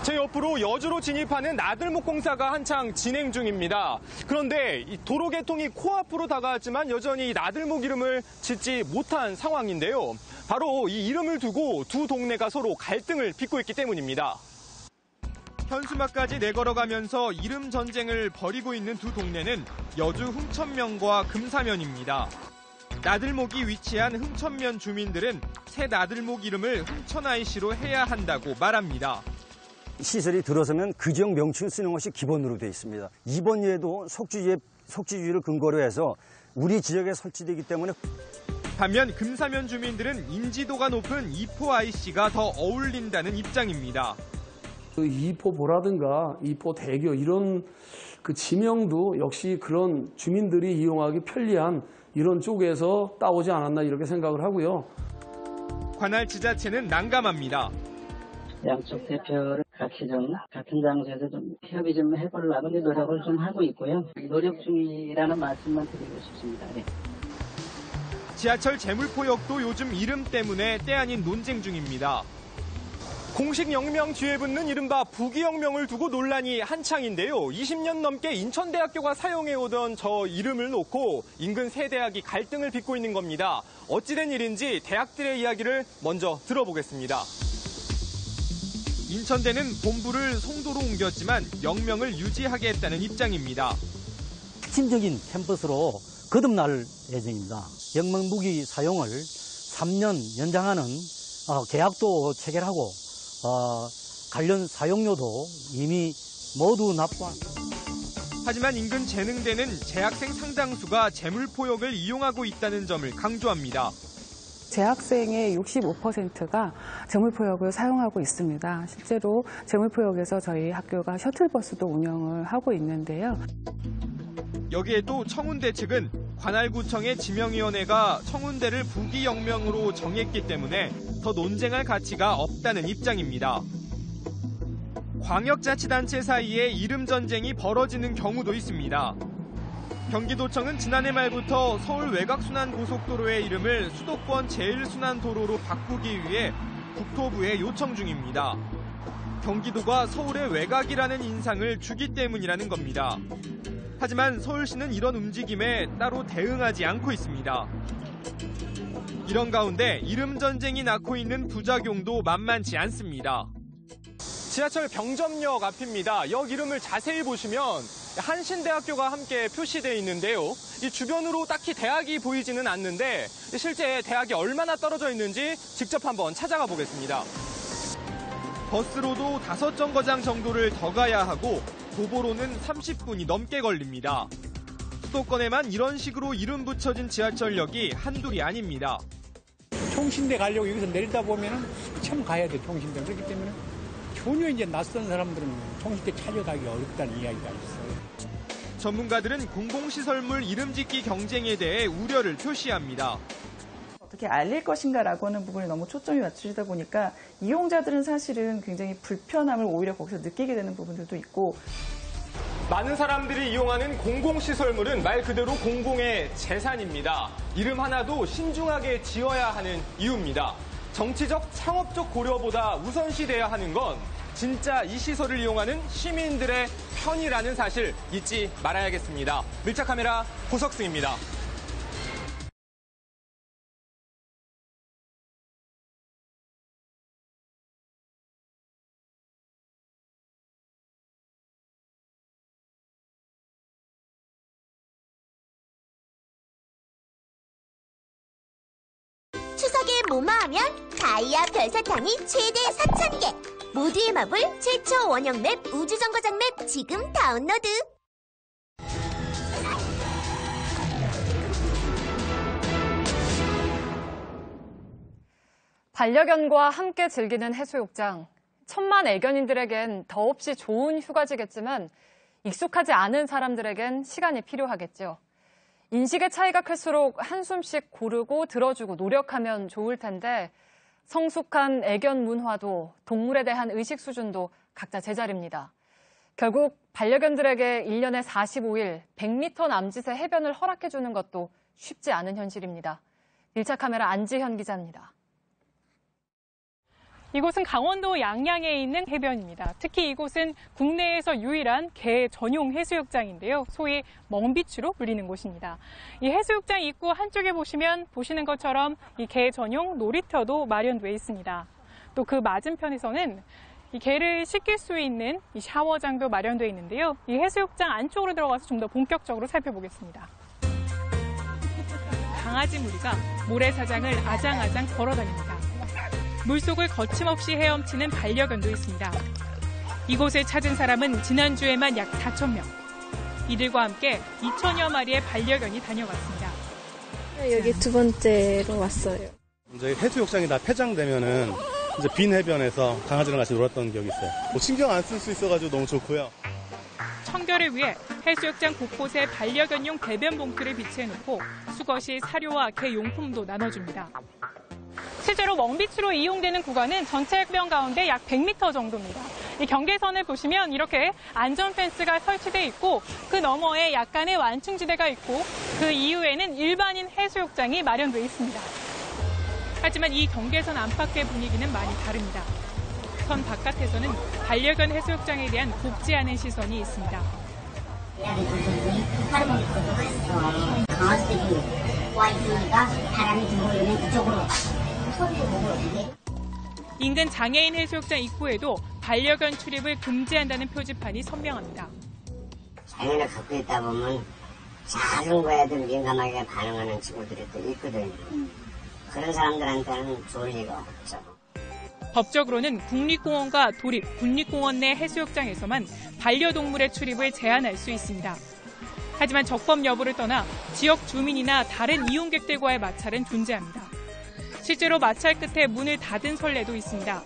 S11: 제 옆으로 여주로 진입하는 나들목 공사가 한창 진행 중입니다. 그런데 이 도로 개통이 코앞으로 다가왔지만 여전히 나들목 이름을 짓지 못한 상황인데요. 바로 이 이름을 두고 두 동네가 서로 갈등을 빚고 있기 때문입니다. 현수막까지 내걸어가면서 이름 전쟁을 벌이고 있는 두 동네는 여주 흥천면과 금사면입니다. 나들목이 위치한 흥천면 주민들은 새 나들목 이름을 흥천IC로 해야 한다고 말합니다.
S3: 시설이 들어서면 그 지역 명칭을 쓰는 것이 기본으로 되어 있습니다. 이번 예도 속지주의를 근거로 해서 우리 지역에 설치되기 때문에.
S11: 반면 금사면 주민들은 인지도가 높은 이포IC가 더 어울린다는 입장입니다.
S21: 이포보라든가 이포대교 이런 그 지명도 역시 그런 주민들이 이용하기 편리한 이런 쪽에서 따오지 않았나 이렇게 생각을 하고요.
S11: 관할 지자체는 난감합니다.
S6: 양쪽 대표를 같이 좀 같은 장소에서 좀 협의 좀 해보려고 노력을 좀 하고 있고요. 노력 중이라는 말씀만 드리고 싶습니다. 네.
S11: 지하철 제물포역도 요즘 이름 때문에 때 아닌 논쟁 중입니다. 공식 역명 뒤에 붙는 이른바 부기역명을 두고 논란이 한창인데요. 20년 넘게 인천대학교가 사용해오던 저 이름을 놓고 인근 세 대학이 갈등을 빚고 있는 겁니다. 어찌된 일인지 대학들의 이야기를 먼저 들어보겠습니다. 인천대는 본부를 송도로 옮겼지만 역명을 유지하겠다는 입장입니다.
S13: 핵심적인 캠퍼스로 거듭날 예정입니다. 역명 무기 사용을 3년 연장하는 계약도 체결하고 관련 사용료도 이미 모두 납부한.
S11: 하지만 인근 재능대는 재학생 상당수가 제물포역을 이용하고 있다는 점을 강조합니다.
S14: 재학생의 65%가 제물포역을 사용하고 있습니다. 실제로 제물포역에서 저희 학교가 셔틀버스도 운영을 하고 있는데요.
S11: 여기에 또 청운대 측은 관할구청의 지명위원회가 청운대를 부기영명으로 정했기 때문에 더 논쟁할 가치가 없다는 입장입니다. 광역자치단체 사이에 이름 전쟁이 벌어지는 경우도 있습니다. 경기도청은 지난해 말부터 서울 외곽순환고속도로의 이름을 수도권 제일순환도로로 바꾸기 위해 국토부에 요청 중입니다. 경기도가 서울의 외곽이라는 인상을 주기 때문이라는 겁니다. 하지만 서울시는 이런 움직임에 따로 대응하지 않고 있습니다. 이런 가운데 이름 전쟁이 낳고 있는 부작용도 만만치 않습니다.
S2: 지하철 병점역 앞입니다. 역 이름을 자세히 보시면 한신대학교가 함께 표시되어 있는데요. 이 주변으로 딱히 대학이 보이지는 않는데 실제 대학이 얼마나 떨어져 있는지 직접 한번 찾아가 보겠습니다.
S11: 버스로도 5정거장 정도를 더 가야 하고 도보로는 30분이 넘게 걸립니다. 수도권에만 이런 식으로 이름 붙여진 지하철역이 한둘이 아닙니다.
S4: 총신대 가려고 여기서 내리다 보면은 참 가야 돼, 총신대. 그렇기 때문에 전혀 이제 낯선 사람들은 총신대 찾아가기 어렵다는 이야기가 있어요.
S11: 전문가들은 공공시설물 이름 짓기 경쟁에 대해 우려를 표시합니다.
S8: 어떻게 알릴 것인가라고 하는 부분에 너무 초점이 맞추시다 보니까 이용자들은 사실은 굉장히 불편함을 오히려 거기서 느끼게 되는 부분들도 있고,
S2: 많은 사람들이 이용하는 공공시설물은 말 그대로 공공의 재산입니다. 이름 하나도 신중하게 지어야 하는 이유입니다. 정치적 창업적 고려보다 우선시돼야 하는 건 진짜 이 시설을 이용하는 시민들의 편이라는 사실 잊지 말아야겠습니다. 밀착카메라 고석승입니다.
S15: 추석에 뭐뭐하면 가이아 별사탕이 최대 4,000개. 모두의 마블 최초 원형 맵 우주정거장 맵 지금 다운로드.
S28: 반려견과 함께 즐기는 해수욕장. 천만 애견인들에겐 더없이 좋은 휴가지겠지만 익숙하지 않은 사람들에겐 시간이 필요하겠죠. 인식의 차이가 클수록 한숨씩 고르고 들어주고 노력하면 좋을 텐데 성숙한 애견 문화도 동물에 대한 의식 수준도 각자 제자리입니다. 결국 반려견들에게 1년에 45일 100m 남짓의 해변을 허락해주는 것도 쉽지 않은 현실입니다. 밀착카메라 안지현 기자입니다.
S16: 이곳은 강원도 양양에 있는 해변입니다. 특히 이곳은 국내에서 유일한 개 전용 해수욕장인데요. 소위 멍비추로 불리는 곳입니다. 이 해수욕장 입구 한쪽에 보시는 것처럼 이 개 전용 놀이터도 마련돼 있습니다. 또 그 맞은편에서는 이 개를 씻길 수 있는 이 샤워장도 마련돼 있는데요. 이 해수욕장 안쪽으로 들어가서 좀 더 본격적으로 살펴보겠습니다. 강아지 무리가 모래사장을 아장아장 걸어다닙니다. 물속을 거침없이 헤엄치는 반려견도 있습니다. 이곳을 찾은 사람은 지난주에만 약 4,000명. 이들과 함께 2,000여 마리의 반려견이 다녀갔습니다.
S17: 여기 두 번째로 왔어요.
S19: 이제 해수욕장이 다 폐장되면은 이제 빈 해변에서 강아지랑 같이 놀았던 기억이 있어요. 뭐 신경 안 쓸 수 있어가지고 너무 좋고요.
S16: 청결을 위해 해수욕장 곳곳에 반려견용 배변 봉투를 비치해놓고 수거시 사료와 개 용품도 나눠줍니다. 실제로 멍비추로 이용되는 구간은 전체 해변 가운데 약 100m 정도입니다. 이 경계선을 보시면 이렇게 안전 펜스가 설치돼 있고 그 너머에 약간의 완충지대가 있고 그 이후에는 일반인 해수욕장이 마련돼 있습니다. 하지만 이 경계선 안팎의 분위기는 많이 다릅니다. 선 바깥에서는 반려견 해수욕장에 대한 곱지 않은 시선이 있습니다.
S15: 강아지들이 와 있으니까 바람이 들어오면 그쪽으로
S16: 인근 장애인 해수욕장 입구에도 반려견 출입을 금지한다는 표지판이 선명합니다.
S23: 장애를 갖고 있다 보면 작은 거에도 민감하게 반응하는 친구들이 또 있거든요. 그런 사람들한테는 좋을 리가 없죠.
S16: 법적으로는 국립공원과 도립, 국립공원 내 해수욕장에서만 반려동물의 출입을 제한할 수 있습니다. 하지만 적법 여부를 떠나 지역 주민이나 다른 이용객들과의 마찰은 존재합니다. 실제로 마찰 끝에 문을 닫은 선례도 있습니다.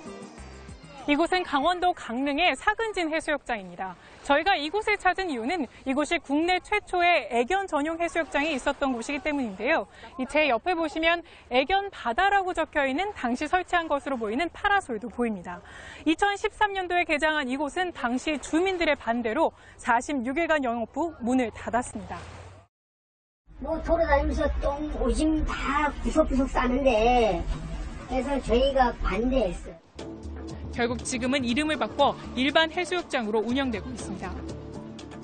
S16: 이곳은 강원도 강릉의 사근진 해수욕장입니다. 저희가 이곳을 찾은 이유는 이곳이 국내 최초의 애견 전용 해수욕장이 있었던 곳이기 때문인데요. 제 옆에 보시면 애견 바다라고 적혀있는 당시 설치한 것으로 보이는 파라솔도 보입니다. 2013년도에 개장한 이곳은 당시 주민들의 반대로 46일간 영업 후 문을 닫았습니다.
S5: 돌아다니면서 똥, 오줌 다 구석구석 싸는데 그래서 저희가 반대했어요.
S16: 결국 지금은 이름을 바꿔 일반 해수욕장으로 운영되고 있습니다.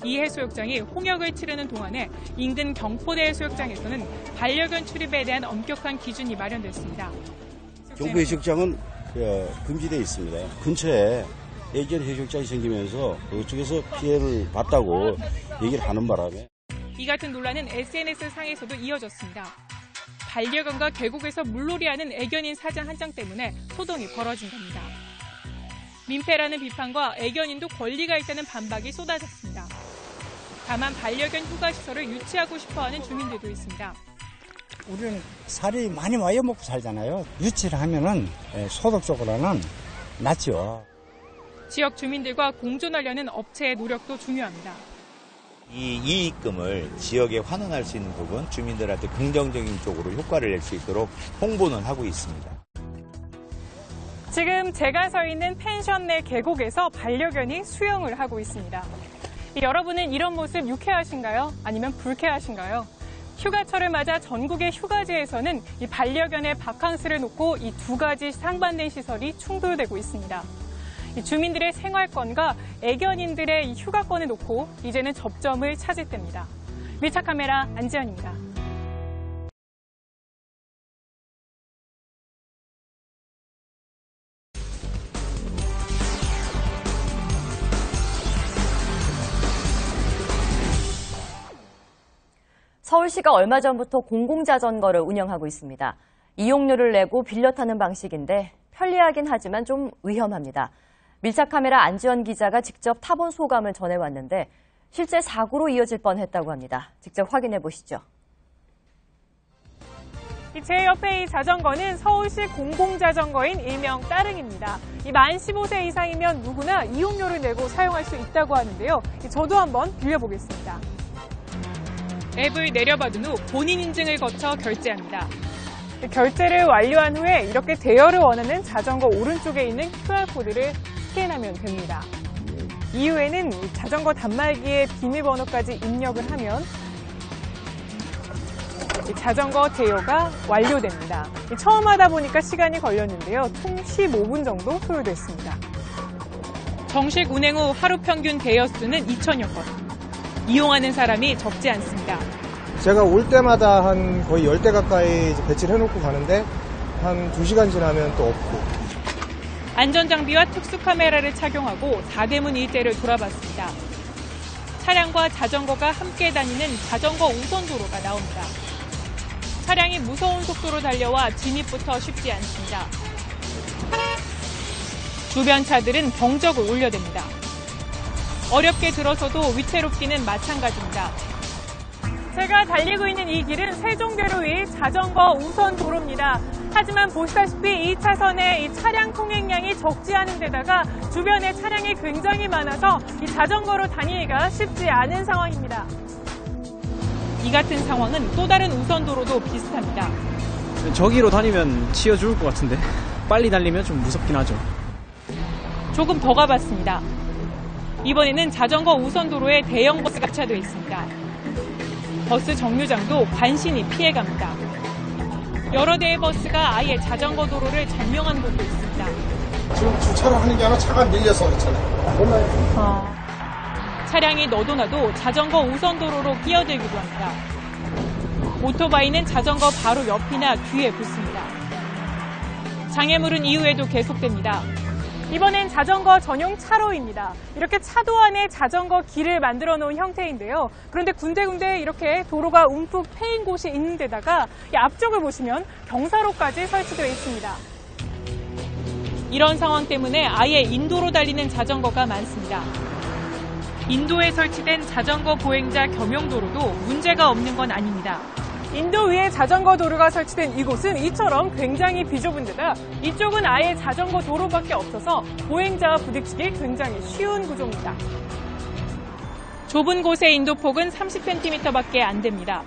S16: 이 해수욕장이 홍역을 치르는 동안에 인근 경포대 해수욕장에서는 반려견 출입에 대한 엄격한 기준이 마련됐습니다.
S7: 경포 해수욕장은 금지되어 있습니다. 근처에 애견 해수욕장이 생기면서 그쪽에서 피해를 봤다고 얘기를 하는 바람에
S16: 이 같은 논란은 SNS 상에서도 이어졌습니다. 반려견과 계곡에서 물놀이하는 애견인 사진 한 장 때문에 소동이 벌어진 겁니다. 민폐라는 비판과 애견인도 권리가 있다는 반박이 쏟아졌습니다. 다만 반려견 휴가시설을 유치하고 싶어하는 주민들도 있습니다.
S9: 우리는 살이 많이 와여먹고 살잖아요. 유치를 하면은 소득적으로는 낫죠.
S16: 지역 주민들과 공존하려는 업체의 노력도 중요합니다.
S18: 이 이익금을 지역에 환원할 수 있는 부분, 주민들한테 긍정적인 쪽으로 효과를 낼 수 있도록 홍보는 하고 있습니다.
S16: 지금 제가 서 있는 펜션 내 계곡에서 반려견이 수영을 하고 있습니다. 여러분은 이런 모습 유쾌하신가요? 아니면 불쾌하신가요? 휴가철을 맞아 전국의 휴가지에서는 이 반려견의 바캉스를 놓고 이 두 가지 상반된 시설이 충돌되고 있습니다. 이 주민들의 생활권과 애견인들의 이 휴가권을 놓고 이제는 접점을 찾을 때입니다. 밀착 카메라 안지연입니다.
S22: 서울시가 얼마 전부터 공공자전거를 운영하고 있습니다. 이용료를 내고 빌려 타는 방식인데 편리하긴 하지만 좀 위험합니다. 밀착카메라 안지연 기자가 직접 타본 소감을 전해왔는데 실제 사고로 이어질 뻔했다고 합니다. 직접 확인해 보시죠.
S16: 제 옆에 이 자전거는 서울시 공공자전거인 일명 따릉입니다. 만 15세 이상이면 누구나 이용료를 내고 사용할 수 있다고 하는데요. 저도 한번 빌려보겠습니다. 앱을 내려받은 후 본인 인증을 거쳐 결제합니다. 결제를 완료한 후에 이렇게 대여를 원하는 자전거 오른쪽에 있는 QR코드를 스캔하면 됩니다. 이후에는 자전거 단말기에 비밀번호까지 입력을 하면 자전거 대여가 완료됩니다. 처음 하다 보니까 시간이 걸렸는데요. 총 15분 정도 소요됐습니다. 정식 운행 후 하루 평균 대여 수는 2,000여 건. 이용하는 사람이 적지 않습니다.
S24: 제가 올 때마다 한 거의 10대 가까이 배치를 해놓고 가는데 한 2시간 지나면 또 없고.
S16: 안전장비와 특수카메라를 착용하고 4대문 일대를 돌아봤습니다. 차량과 자전거가 함께 다니는 자전거 우선도로가 나옵니다. 차량이 무서운 속도로 달려와 진입부터 쉽지 않습니다. 주변 차들은 경적을 울려댑니다. 어렵게 들어서도 위태롭기는 마찬가지입니다. 제가 달리고 있는 이 길은 세종대로 위 자전거 우선 도로입니다. 하지만 보시다시피 이 차선에 이 차량 통행량이 적지 않은 데다가 주변에 차량이 굉장히 많아서 이 자전거로 다니기가 쉽지 않은 상황입니다. 이 같은 상황은 또 다른 우선 도로도 비슷합니다.
S25: 저기로 다니면 치여 죽을 것 같은데 빨리 달리면 좀 무섭긴 하죠.
S16: 조금 더 가봤습니다. 이번에는 자전거 우선도로에 대형 버스가 주차되어 있습니다. 버스 정류장도 간신히 피해갑니다. 여러 대의 버스가 아예 자전거 도로를 점령한 곳도 있습니다.
S24: 지금 주차를 하는 게 아니라 차가 밀려서 그렇잖아요.
S16: 차량이 너도나도 자전거 우선도로로 끼어들기도 합니다. 오토바이는 자전거 바로 옆이나 뒤에 붙습니다. 장애물은 이후에도 계속됩니다. 이번엔 자전거 전용 차로입니다. 이렇게 차도 안에 자전거 길을 만들어 놓은 형태인데요. 그런데 군데군데 이렇게 도로가 움푹 패인 곳이 있는 데다가 이 앞쪽을 보시면 경사로까지 설치되어 있습니다. 이런 상황 때문에 아예 인도로 달리는 자전거가 많습니다. 인도에 설치된 자전거 보행자 겸용도로도 문제가 없는 건 아닙니다. 인도 위에 자전거 도로가 설치된 이곳은 이처럼 굉장히 비좁은 데다 이쪽은 아예 자전거 도로밖에 없어서 보행자와 부딪히기 굉장히 쉬운 구조입니다. 좁은 곳의 인도폭은 30cm밖에 안 됩니다.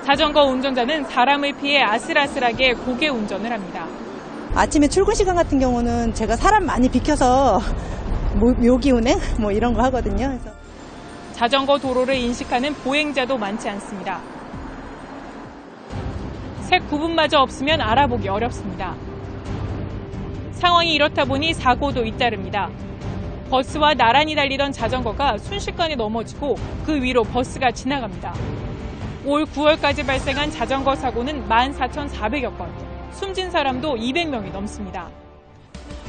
S16: 자전거 운전자는 사람을 피해 아슬아슬하게 고개 운전을 합니다.
S1: 아침에 출근 시간 같은 경우는 제가 사람 많이 비켜서 묘기운행 이런 거 하거든요. 그래서.
S16: 자전거 도로를 인식하는 보행자도 많지 않습니다. 색 구분마저 없으면 알아보기 어렵습니다. 상황이 이렇다 보니 사고도 잇따릅니다. 버스와 나란히 달리던 자전거가 순식간에 넘어지고 그 위로 버스가 지나갑니다. 올 9월까지 발생한 자전거 사고는 14,400여 건, 숨진 사람도 200명이 넘습니다.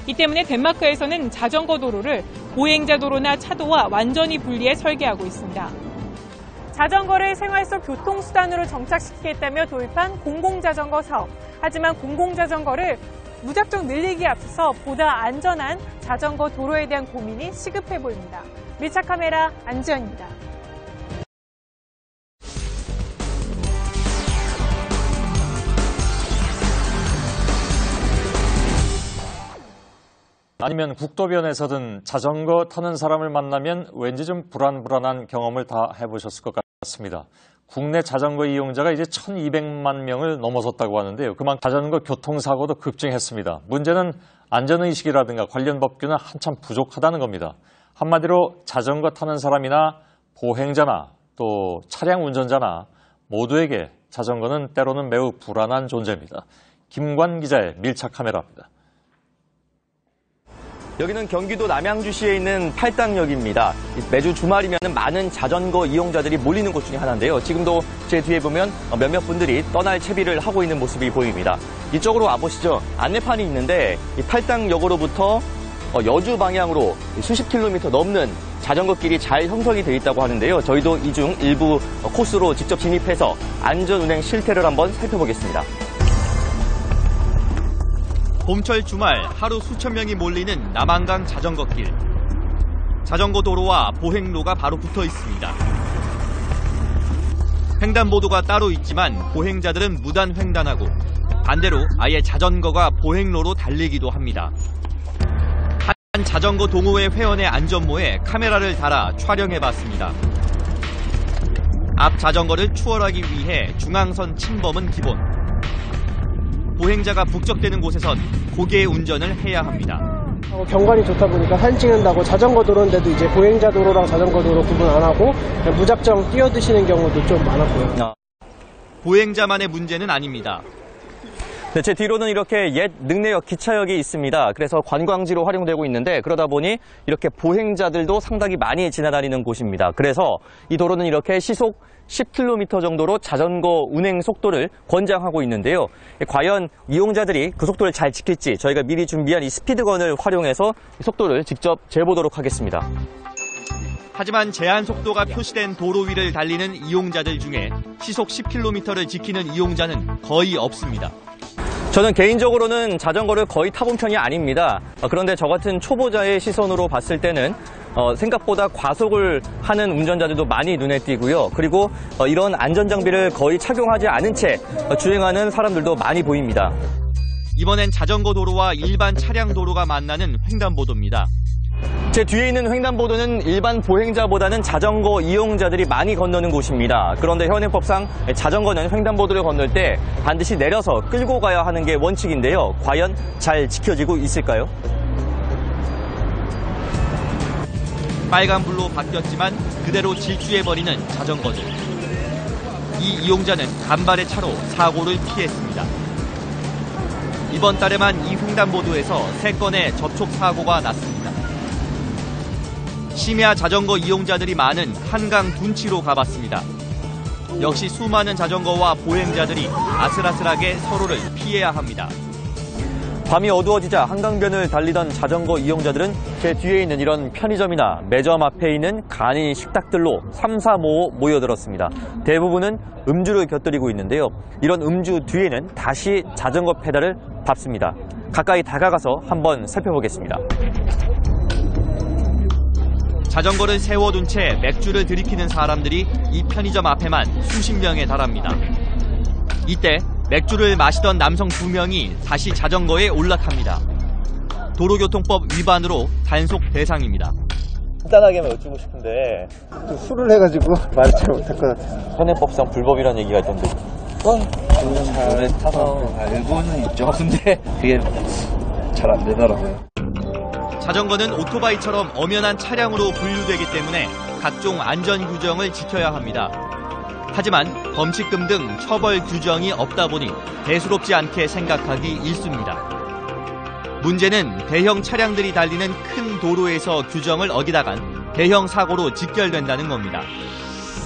S16: 이 때문에 덴마크에서는 자전거 도로를 보행자 도로나 차도와 완전히 분리해 설계하고 있습니다. 자전거를 생활 속 교통수단으로 정착시키겠다며 도입한 공공자전거 사업. 하지만 공공자전거를 무작정 늘리기에 앞서서 보다 안전한 자전거 도로에 대한 고민이 시급해 보입니다. 밀착 카메라 안지연입니다.
S3: 아니면 국도변에서든 자전거 타는 사람을 만나면 왠지 좀 불안한 경험을 다 해보셨을 것 같습니다. 국내 자전거 이용자가 이제 1,200만 명을 넘어섰다고 하는데요. 그만큼 자전거 교통사고도 급증했습니다. 문제는 안전의식이라든가 관련 법규는 한참 부족하다는 겁니다. 한마디로 자전거 타는 사람이나 보행자나 또 차량 운전자나 모두에게 자전거는 때로는 매우 불안한 존재입니다. 김관 기자의 밀착 카메라입니다.
S10: 여기는 경기도 남양주시에 있는 팔당역입니다. 매주 주말이면 많은 자전거 이용자들이 몰리는 곳 중에 하나인데요. 지금도 제 뒤에 보면 몇몇 분들이 떠날 채비를 하고 있는 모습이 보입니다. 이쪽으로 와보시죠. 안내판이 있는데 이 팔당역으로부터 여주 방향으로 수십 킬로미터 넘는 자전거 길이 잘 형성이 되어 있다고 하는데요. 저희도 이 중 일부 코스로 직접 진입해서 안전운행 실태를 한번 살펴보겠습니다.
S11: 봄철 주말 하루 수천 명이 몰리는 남한강 자전거길. 자전거 도로와 보행로가 바로 붙어 있습니다. 횡단보도가 따로 있지만 보행자들은 무단 횡단하고 반대로 아예 자전거가 보행로로 달리기도 합니다. 한 자전거 동호회 회원의 안전모에 카메라를 달아 촬영해봤습니다. 앞 자전거를 추월하기 위해 중앙선 침범은 기본. 보행자가 북적대는 곳에선 고개 운전을 해야 합니다.
S12: 경관이 좋다 보니까 사진 찍는다고 자전거 도로인데도 이제 보행자 도로랑 자전거 도로 구분 안 하고 그냥 무작정 뛰어드시는 경우도 좀 많았고요.
S11: 보행자만의 문제는 아닙니다.
S10: 네, 제 뒤로는 이렇게 옛 능내역 기차역이 있습니다. 그래서 관광지로 활용되고 있는데 그러다 보니 이렇게 보행자들도 상당히 많이 지나다니는 곳입니다. 그래서 이 도로는 이렇게 시속 10km 정도로 자전거 운행 속도를 권장하고 있는데요. 과연 이용자들이 그 속도를 잘 지킬지 저희가 미리 준비한 이 스피드건을 활용해서 속도를 직접 재보도록 하겠습니다.
S11: 하지만 제한 속도가 표시된 도로 위를 달리는 이용자들 중에 시속 10km를 지키는 이용자는 거의 없습니다.
S10: 저는 개인적으로는 자전거를 거의 타본 편이 아닙니다. 그런데 저 같은 초보자의 시선으로 봤을 때는 생각보다 과속을 하는 운전자들도 많이 눈에 띄고요. 그리고 이런 안전장비를 거의 착용하지 않은 채 주행하는 사람들도 많이 보입니다.
S11: 이번엔 자전거 도로와 일반 차량 도로가 만나는 횡단보도입니다.
S10: 제 뒤에 있는 횡단보도는 일반 보행자보다는 자전거 이용자들이 많이 건너는 곳입니다. 그런데 현행법상 자전거는 횡단보도를 건널 때 반드시 내려서 끌고 가야 하는 게 원칙인데요. 과연 잘 지켜지고 있을까요?
S11: 빨간불로 바뀌었지만 그대로 질주해버리는 자전거들. 이 이용자는 간발의 차로 사고를 피했습니다. 이번 달에만 이 횡단보도에서 3건의 접촉사고가 났습니다. 심야 자전거 이용자들이 많은 한강 둔치로 가봤습니다. 역시 수많은 자전거와 보행자들이 아슬아슬하게 서로를 피해야 합니다.
S10: 밤이 어두워지자 한강변을 달리던 자전거 이용자들은 제 뒤에 있는 이런 편의점이나 매점 앞에 있는 간이 식탁들로 3, 4, 5 모여들었습니다. 대부분은 음주를 곁들이고 있는데요. 이런 음주 뒤에는 다시 자전거 페달을 밟습니다. 가까이 다가가서 한번 살펴보겠습니다.
S11: 자전거를 세워둔 채 맥주를 들이키는 사람들이 이 편의점 앞에만 수십 명에 달합니다. 이때 맥주를 마시던 남성 2명이 다시 자전거에 올라탑니다. 도로교통법 위반으로 단속 대상입니다.
S10: 간단하게만 여쭈고 싶은데
S24: 술을 해가지고 말을 잘 못할 것 같아요.
S10: 현행법상 불법이라는 얘기가 있던데.
S4: 원래 타서 알고는 있죠. 근데 그게 잘 안 되더라고요.
S2: 자전거는 오토바이처럼 엄연한 차량으로 분류되기 때문에 각종 안전 규정을 지켜야 합니다. 하지만 범칙금 등 처벌 규정이 없다 보니 대수롭지 않게 생각하기 일쑤입니다. 문제는 대형 차량들이 달리는 큰 도로에서 규정을 어기다간 대형 사고로 직결된다는 겁니다.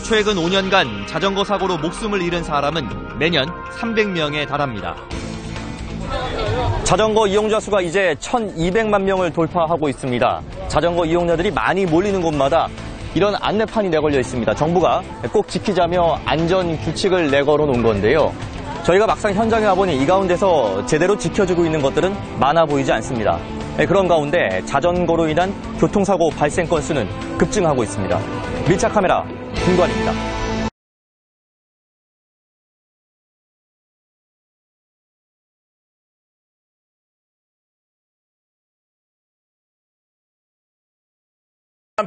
S2: 최근 5년간 자전거 사고로 목숨을 잃은 사람은 매년 300명에 달합니다.
S10: 자전거 이용자 수가 이제 1,200만 명을 돌파하고 있습니다. 자전거 이용자들이 많이 몰리는 곳마다 이런 안내판이 내걸려 있습니다. 정부가 꼭 지키자며 안전 규칙을 내걸어 놓은 건데요. 저희가 막상 현장에 와보니 이 가운데서 제대로 지켜주고 있는 것들은 많아 보이지 않습니다. 그런 가운데 자전거로 인한 교통사고 발생 건수는 급증하고 있습니다. 밀착 카메라 김관입니다.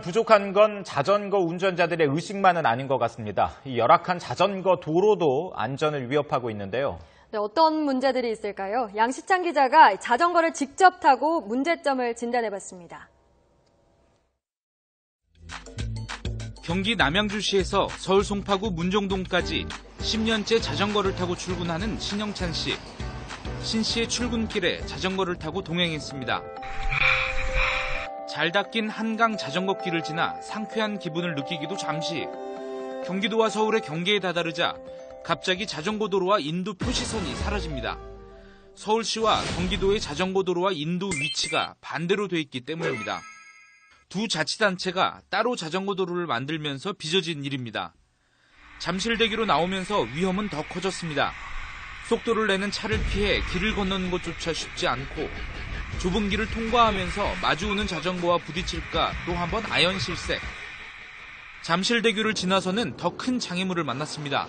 S6: 부족한 건 자전거 운전자들의 의식만은 아닌 것 같습니다. 이 열악한 자전거 도로도 안전을 위협하고 있는데요.
S13: 네, 어떤 문제들이 있을까요? 양시창 기자가 자전거를 직접 타고 문제점을 진단해봤습니다.
S11: 경기 남양주시에서 서울 송파구 문종동까지 10년째 자전거를 타고 출근하는 신영찬 씨. 신 씨의 출근길에 자전거를 타고 동행했습니다. 잘 닦인 한강 자전거길을 지나 상쾌한 기분을 느끼기도 잠시. 경기도와 서울의 경계에 다다르자 갑자기 자전거 도로와 인도 표시선이 사라집니다. 서울시와 경기도의 자전거 도로와 인도 위치가 반대로 돼 있기 때문입니다. 두 자치단체가 따로 자전거 도로를 만들면서 빚어진 일입니다. 잠실대교로 나오면서 위험은 더 커졌습니다. 속도를 내는 차를 피해 길을 건너는 것조차 쉽지 않고 좁은 길을 통과하면서 마주오는 자전거와 부딪힐까 또 한 번 아연실색. 잠실대교를 지나서는 더 큰 장애물을 만났습니다.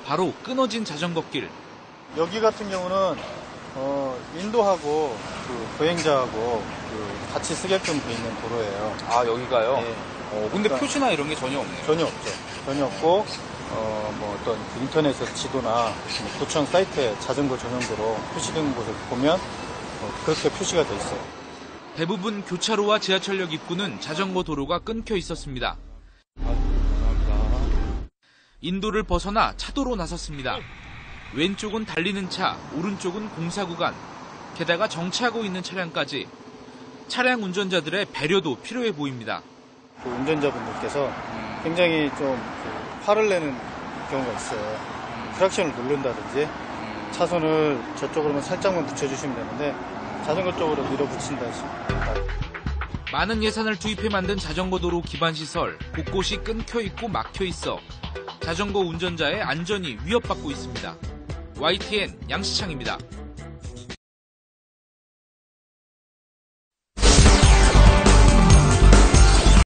S11: 바로 끊어진 자전거길.
S24: 여기 같은 경우는 인도하고 보행자하고 같이 쓰게끔 돼 있는 도로예요.
S14: 아, 여기가요?
S24: 네.
S14: 근데
S24: 그러니까
S14: 표시나 이런 게 전혀 없네요.
S24: 전혀 없죠. 전혀 없고 어떤 인터넷에서 지도나 도청 사이트에 자전거 전용도로 표시된 곳을 보면 그렇게 표시가 돼 있어요.
S11: 대부분 교차로와 지하철역 입구는 자전거 도로가 끊겨 있었습니다. 인도를 벗어나 차도로 나섰습니다. 왼쪽은 달리는 차, 오른쪽은 공사 구간, 게다가 정차하고 있는 차량까지. 차량 운전자들의 배려도 필요해 보입니다.
S24: 운전자분들께서 굉장히 좀 화를 내는 경우가 있어요. 크락션을 누른다든지 차선을 저쪽으로만 살짝만 붙여주시면 되는데 자전거 쪽으로 밀어붙인다든지.
S11: 많은 예산을 투입해 만든 자전거 도로 기반 시설, 곳곳이 끊겨 있고 막혀 있어 자전거 운전자의 안전이 위협받고 있습니다. YTN 양시창입니다.